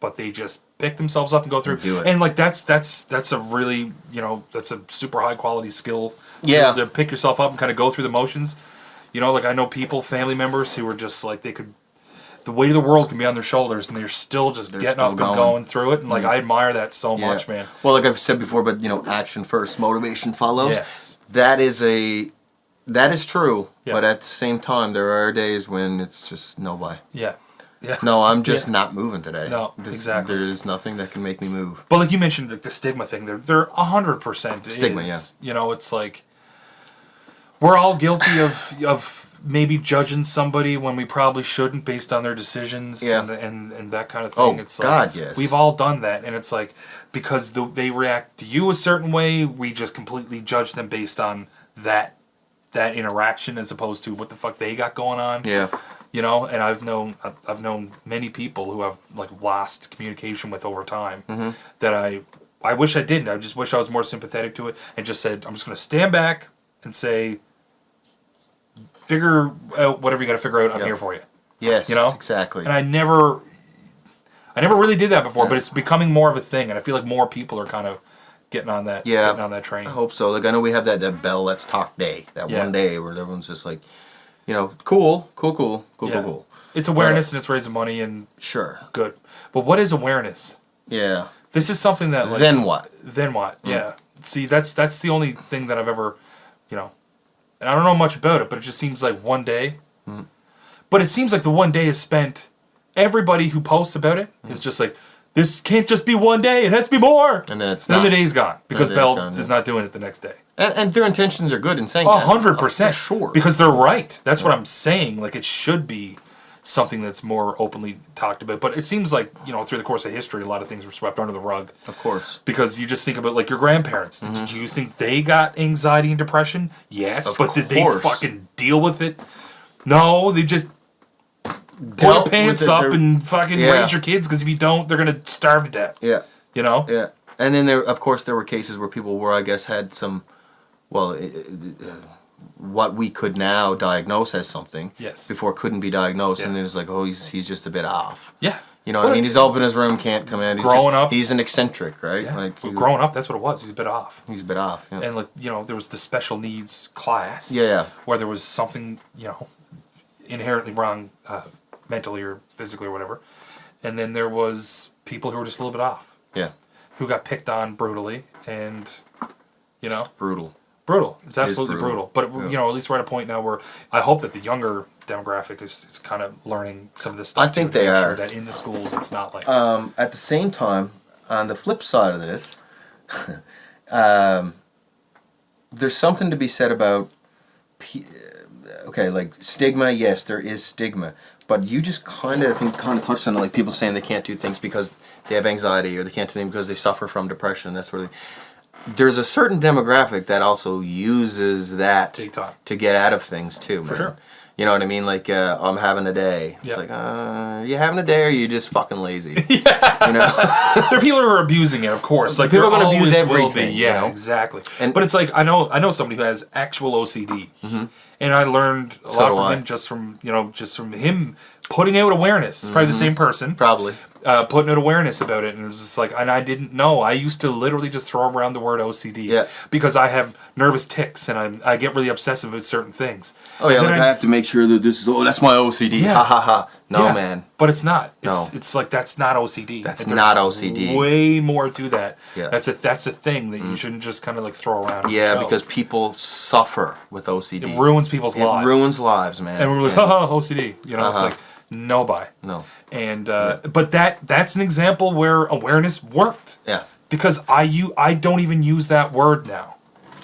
But they just pick themselves up and go through. Do it. And like that's a really, you know, that's a super high quality skill. Yeah. To pick yourself up and kind of go through the motions. You know, like I know people, family members who are just like the weight of the world can be on their shoulders and they're still just getting still up and going through it. And like I admire that so much, man. Well, like I've said before, but you know, action first, motivation follows. Yes. That is true. Yeah. But at the same time, there are days when it's just no way. Yeah. Yeah. No, I'm just Yeah. not moving today. No, exactly. There's nothing that can make me move. But like you mentioned, the stigma thing, they're 100% Stigma, is. yeah. You know, it's like we're all guilty of maybe judging somebody when we probably shouldn't based on their decisions Yeah. and that kind of thing. Oh, It's God, like, yes. We've all done that, and it's like because they react to you a certain way, we just completely judge them based on that interaction as opposed to what the fuck they got going on. Yeah. You know, and I've known many people who I've like lost communication with over time that I wish I didn't. I just wish I was more sympathetic to it and just said, I'm just going to stand back and say, figure out whatever you got to figure out. I'm here for you. Yes. You know? Exactly. And I never really did that before, but it's becoming more of a thing, and I feel like more people are kind of getting on that train. I hope so. Like I know we have that Bell Let's Talk Day, that one day where everyone's just like, you know, cool. It's awareness and it's raising money and Sure. good. But what is awareness? Yeah. This is something that like Then what? Then what? Yeah. See, that's the only thing that I've ever, you know, and I don't know much about it, but it just seems like one day. But it seems like the one day is spent. Everybody who posts about it is just like, this can't just be one day. It has to be more. And then it's then not. the day's gone because The day's Bell gone, is not doing it the next day. And their intentions are good in saying that. 100%. For sure. Because they're right. That's what I'm saying. Like, it should be something that's more openly talked about. But it seems like, you know, through the course of history, a lot of things were swept under the rug. Of course. Because you just think about, like, your grandparents. Did you think they got anxiety and depression? Yes. Of but did they course. fucking deal with it? No. They just pull Dealt their pants with it. up and fucking raise your kids, because if you don't, they're going to starve to death. Yeah. You know? Yeah. And then there were cases where people were, I guess, had some, well, what we could now diagnose as something. Yes. Before couldn't be diagnosed, and Yeah. then it's like, oh, he's just a bit off. Yeah. You know what I mean? He's up in his room, can't come in. He's an eccentric, right? Yeah. Like Well, growing up, that's what it was. He's a bit off. He's a bit off. Yeah. And, like, you know, there was the special needs class. Yeah. Where there was something, you know, inherently wrong mentally or physically or whatever. And then there was people who were just a little bit off. Yeah. Who got picked on brutally and, you know. Brutal. Brutal. It's absolutely brutal. But, you know, at least we're at a point now where I hope that the younger demographic is kind of learning some of this stuff. I think they are. Sure that in the schools it's not like... At the same time, on the flip side of this, there's something to be said about... Okay, like stigma, yes, there is stigma. But you just kind of touched on it, like people saying they can't do things because they have anxiety or they can't do things because they suffer from depression, that sort of thing. There's a certain demographic that also uses that to get out of things too, man. For sure. You know what I mean? Like, I'm having a day. It's like, you having a day or are you just fucking lazy? Yeah. You know? There are people who are abusing it, of course. Like, people are going to abuse everything. Yeah, you know? exactly. But it's like, I know somebody who has actual OCD. Mm-hmm. And I learned a lot from him just from him putting out awareness. It's probably the same person. Probably. Putting out awareness about it, and it was just like, and I didn't know. I used to literally just throw around the word OCD because I have nervous tics and I get really obsessive with certain things. Oh yeah, like I have to make sure that this is that's my OCD. Yeah. Ha ha ha. No man. But it's not. It's like that's not OCD. That's not OCD. Way more to that. Yeah. That's a thing that you shouldn't just kind of like throw around. Yeah, because people suffer with OCD. It ruins people's lives. It ruins lives, man. And we're like, OCD. You know, it's like. No buy. No. And but that's an example where awareness worked. Yeah. Because I don't even use that word now.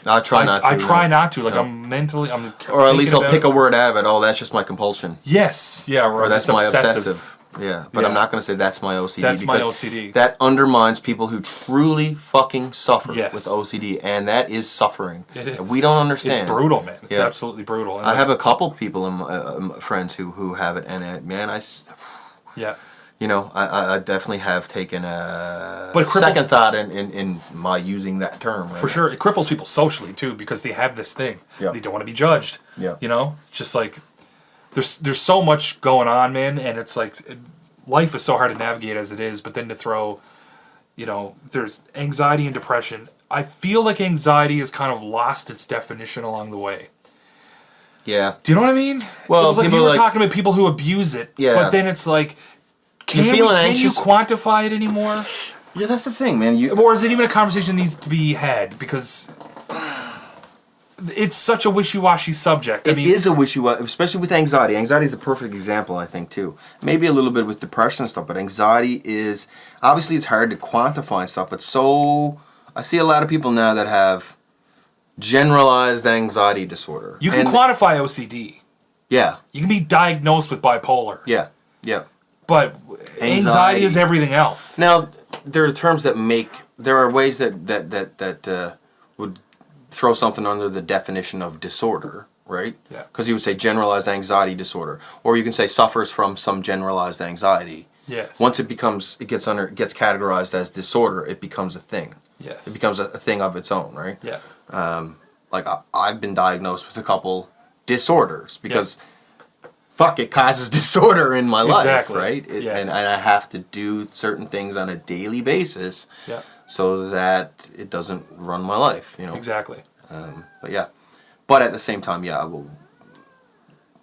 I try not to. I try not to. Like I'm or at least I'll pick a word out of it. Oh, that's just my compulsion. Yes. Yeah. Or that's my obsessive. Yeah, but I'm not going to say that's my OCD. That's my OCD. That undermines people who truly fucking suffer with OCD, and that is suffering. It is. We don't understand. It's brutal, man. It's absolutely brutal. And I have a couple people, friends who have it, and man, yeah. You know, I definitely have taken a second thought in my using that term. Right? For sure, it cripples people socially too because they have this thing. Yeah. They don't want to be judged. Yeah. You know, it's just like. There's so much going on, man, and it's like life is so hard to navigate as it is. But then to throw, you know, there's anxiety and depression. I feel like anxiety has kind of lost its definition along the way. Yeah. Do you know what I mean? Well, it was like you were talking about people who abuse it. Yeah. But then it's like, can you quantify it anymore? Yeah, that's the thing, man. Or is it even a conversation that needs to be had? Because it's such a wishy-washy subject. It is a wishy-washy, especially with anxiety. Anxiety is the perfect example, I think, too. Maybe a little bit with depression and stuff, but anxiety is... Obviously, it's hard to quantify and stuff, but I see a lot of people now that have generalized anxiety disorder. You can quantify OCD. Yeah. You can be diagnosed with bipolar. Yeah, yeah. But anxiety is everything else. Now, there are terms that make... There are ways that would... throw something under the definition of disorder, right? Yeah. Because you would say generalized anxiety disorder, or you can say suffers from some generalized anxiety. Yes. Once it gets categorized as disorder, it becomes a thing. Yes. It becomes a thing of its own, right? Yeah. Like I've been diagnosed with a couple disorders because it causes disorder in my life, right? And I have to do certain things on a daily basis. Yeah. So that it doesn't run my life, you know. Exactly. But at the same time,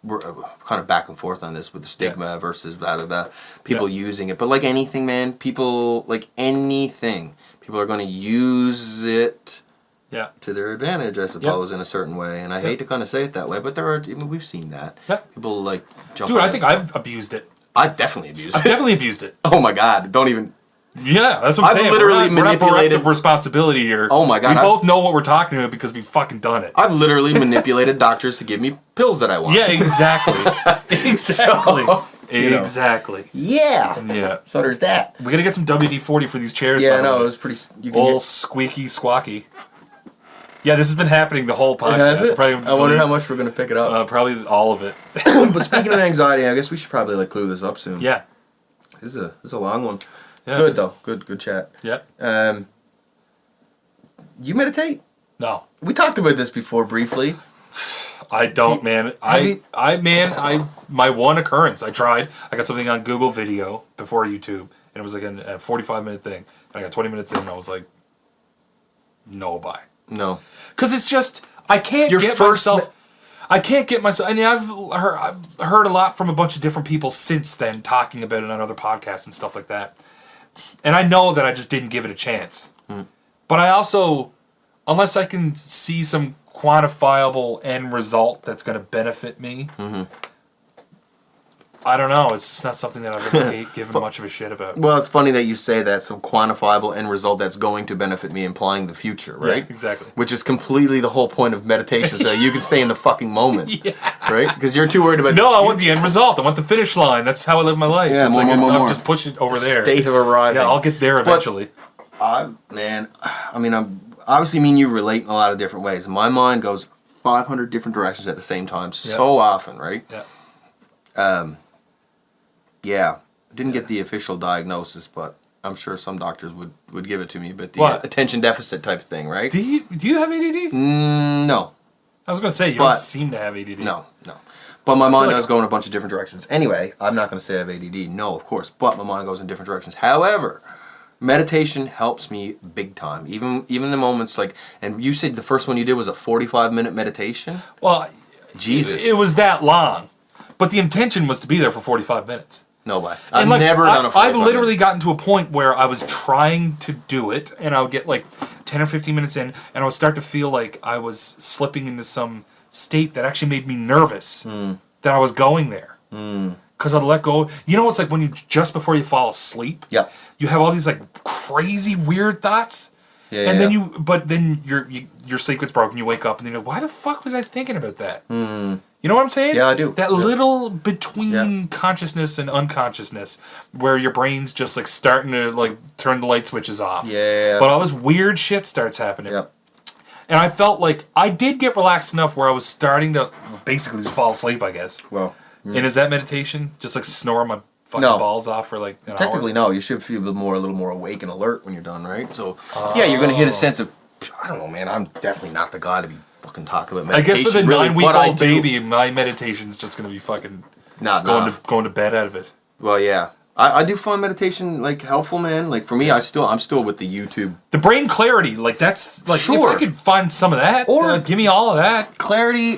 we're kind of back and forth on this with the stigma versus blah blah blah. People using it, but like anything, man, people are going to use it. Yeah. To their advantage, I suppose, in a certain way, and I hate to kind of say it that way, but we've seen that. Yeah. People like jump. Dude, I think I've abused it. I've definitely abused it. I've definitely abused it. Oh my God! Don't even. Yeah, that's what I'm saying. I've literally manipulated we're not responsibility here. Oh my God! We both know what we're talking about because we've fucking done it. I've literally manipulated doctors to give me pills that I want. Yeah, exactly. Exactly. Exactly. Yeah. Yeah. So there's that. We gotta get some WD-40 for these chairs. Yeah, no, it was pretty. All squeaky, squawky. Yeah, this has been happening the whole podcast. Has it? I wonder how much we're gonna pick it up. Probably all of it. But speaking of anxiety, I guess we should probably clue this up soon. Yeah. This is a long one. Yeah. Good though. Good chat. Yeah. You meditate? No. We talked about this before briefly. I don't, man. My one occurrence. I tried. I got something on Google Video before YouTube, and it was like a 45-minute thing. And I got 20 minutes in, and I was like, no buy. No. Because it's just I can't get myself. I mean, I've heard a lot from a bunch of different people since then, talking about it on other podcasts and stuff like that. And I know that I just didn't give it a chance. But I also, unless I can see some quantifiable end result that's going to benefit me. I don't know. It's just not something that I've ever given much of a shit about. Well, it's funny that you say that, some quantifiable end result that's going to benefit me, implying the future, right? Yeah, exactly. Which is completely the whole point of meditation, so you can stay in the fucking moment, right? Because you're too worried about No, I want the end result. I want the finish line. That's how I live my life. Yeah, it's more. just push it over there. State of arriving. Yeah, I'll get there eventually. Man, I mean, I'm obviously me and you relate in a lot of different ways. My mind goes 500 different directions at the same time so often, right? Yeah. Didn't get the official diagnosis, but I'm sure some doctors would give it to me. But the attention deficit type of thing, right? Do you have ADD? No. I was going to say, you don't seem to have ADD. No. But my mind does go in a bunch of different directions. Anyway, I'm not going to say I have ADD. No, of course. But my mind goes in different directions. However, meditation helps me big time. Even the moments like, and you said the first one you did was a 45-minute meditation? Well, Jesus. It was that long. But the intention was to be there for 45 minutes. No way. I've never done a 45 I've literally gotten to a point where I was trying to do it, and I would get like 10 or 15 minutes in, and I would start to feel like I was slipping into some state that actually made me nervous that I was going there. Because I'd let go. You know, it's like when you, just before you fall asleep, you have all these like crazy weird thoughts. And then your sleep gets broken, you wake up, and then you're like, why the fuck was I thinking about that? You know what I'm saying? Yeah, I do. That little between consciousness and unconsciousness where your brain's just like starting to like turn the light switches off. But all this weird shit starts happening. And I felt like I did get relaxed enough where I was starting to basically just fall asleep, I guess. Well. And is that meditation? Just like snore my fucking balls off for like an Technically, hour? no. You should feel a little more awake and alert when you're done, right? So, you're going to hit a sense of, I don't know, man, I'm definitely not the guy to be fucking talking about meditation. I guess with a really, 9-week-old baby, my meditation's just going to be fucking going to bed out of it. Well, yeah. I do find meditation, like, helpful, man. Like, for me, I'm still with the YouTube. The brain clarity, like, that's, like, if I could find some of that, or give me all of that. Clarity,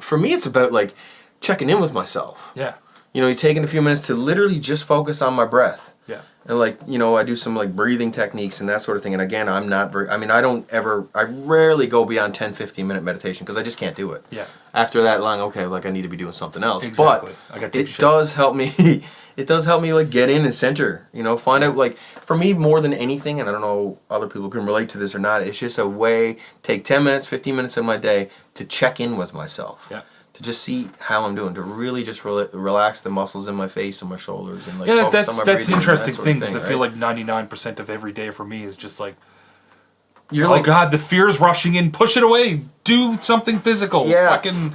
for me, it's about, like, checking in with myself. Yeah. You know, you're taking a few minutes to literally just focus on my breath. Yeah. And like, you know, I do some like breathing techniques and that sort of thing. And again, I rarely go beyond 10, 15-minute meditation because I just can't do it. Yeah. After that long, okay, like I need to be doing something else. Exactly. But it does help me, like get in and center, you know, find out like, for me more than anything, and I don't know other people can relate to this or not, it's just a way, take 10 minutes, 15 minutes of my day to check in with myself. Yeah. To just see how I'm doing, to really just relax the muscles in my face and my shoulders, and like that's an interesting thing because I feel like 99% of every day for me is just like, God, the fear's rushing in, push it away, do something physical, fucking,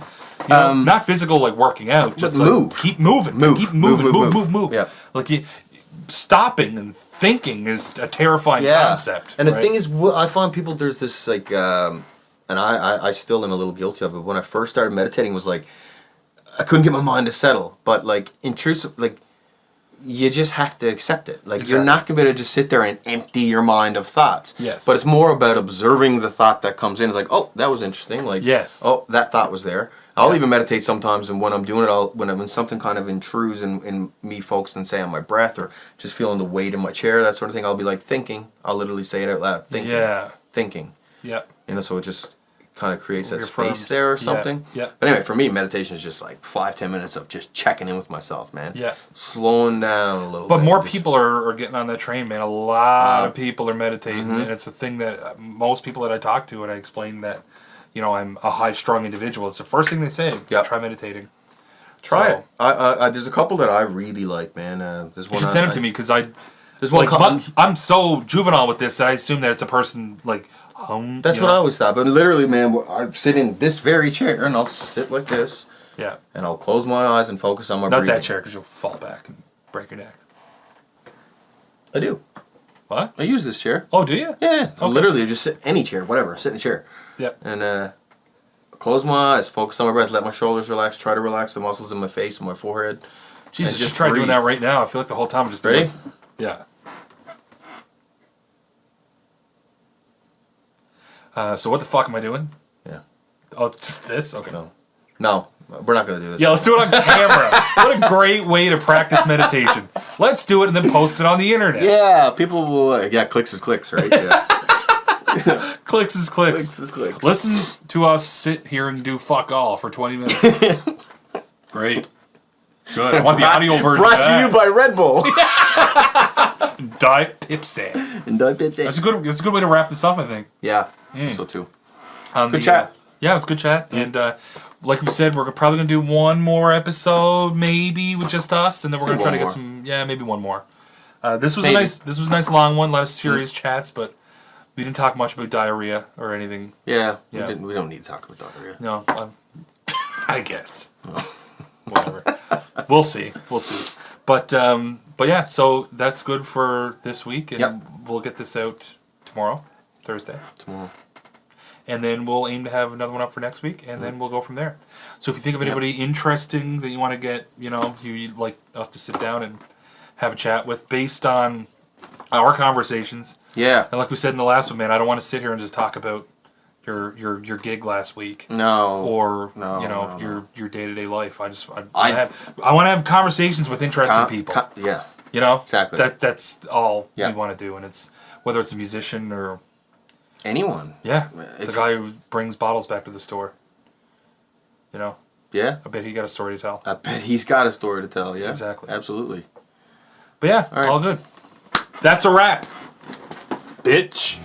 not physical like working out, just like move, keep moving, move. Yeah, like stopping and thinking is a terrifying concept. And the thing is, I find people there's this like. And I still am a little guilty of it. When I first started meditating, was like I couldn't get my mind to settle. But like intrusive, like you just have to accept it. Like you're not gonna be able to just sit there and empty your mind of thoughts. Yes. But it's more about observing the thought that comes in. It's like, oh, that was interesting. Like, oh, that thought was there. I'll even meditate sometimes, and when I'm doing it, when something kind of intrudes in me focusing, say on my breath or just feeling the weight in my chair, that sort of thing, I'll be like thinking. I'll literally say it out loud. Thinking. Yeah. You know, so it just kind of creates that space there or something. Yeah. But anyway, for me, meditation is just like 5-10 minutes of just checking in with myself, man. Yeah. Slowing down a little bit. But more people are getting on that train, man. A lot of people are meditating, and it's a thing that most people that I talk to, and I explain that, you know, I'm a high-strung individual. It's the first thing they say. Try meditating. Try it. There's a couple that I really like, man. There's one. You should send them to me because there's one. Like, I'm so juvenile with this that I assume that it's a person like. That's what I always thought. But literally, man, I sit in this very chair and I'll sit like this. Yeah. And I'll close my eyes and focus on my breathing. Not that chair because you'll fall back and break your neck. I do. What? I use this chair. Oh, do you? Yeah. Okay. Literally, just sit any chair, whatever. Sit in a chair. Yeah. And close my eyes, focus on my breath, let my shoulders relax, try to relax the muscles in my face and my forehead. Jesus, just try doing that right now. I feel like the whole time I'm just ready. Like, yeah. So what the fuck am I doing? Yeah. Oh, just this? Okay. No, we're not going to do this. Yeah, let's do it on camera. What a great way to practice meditation. Let's do it and then post it on the internet. Yeah, people will, clicks is clicks, right? Yeah. Clicks is clicks. Clicks is clicks. Listen to us sit here and do fuck all for 20 minutes. Great. Good. I want the audio version. Brought to you by Red Bull. Diet Pipsay. And Diet Pipsay. That's a good way to wrap this up, I think. Yeah. So too. Good chat. Yeah, it was good chat. And like we said, we're probably going to do one more episode, maybe with just us, and then we're going to try to get some. Yeah, maybe one more. This was a nice long one. A lot of serious chats, but we didn't talk much about diarrhea or anything. Yeah. We don't need to talk about diarrhea. No, I guess. Whatever. We'll see. But yeah, so that's good for this week, and we'll get this out tomorrow, Thursday. And then we'll aim to have another one up for next week, and then we'll go from there. So if you think of anybody interesting that you want to get, you'd like us to sit down and have a chat with based on our conversations. Yeah. And like we said in the last one, man, I don't want to sit here and just talk about your gig last week. No. Or your day-to-day life. I want to have conversations with interesting people. Yeah. Exactly. That's all we want to do, and it's whether it's a musician or anyone. Yeah. The guy who brings bottles back to the store. Yeah. I bet he got a story to tell. I bet he's got a story to tell, yeah. Exactly. Absolutely. But yeah, all good. That's a wrap. Bitch.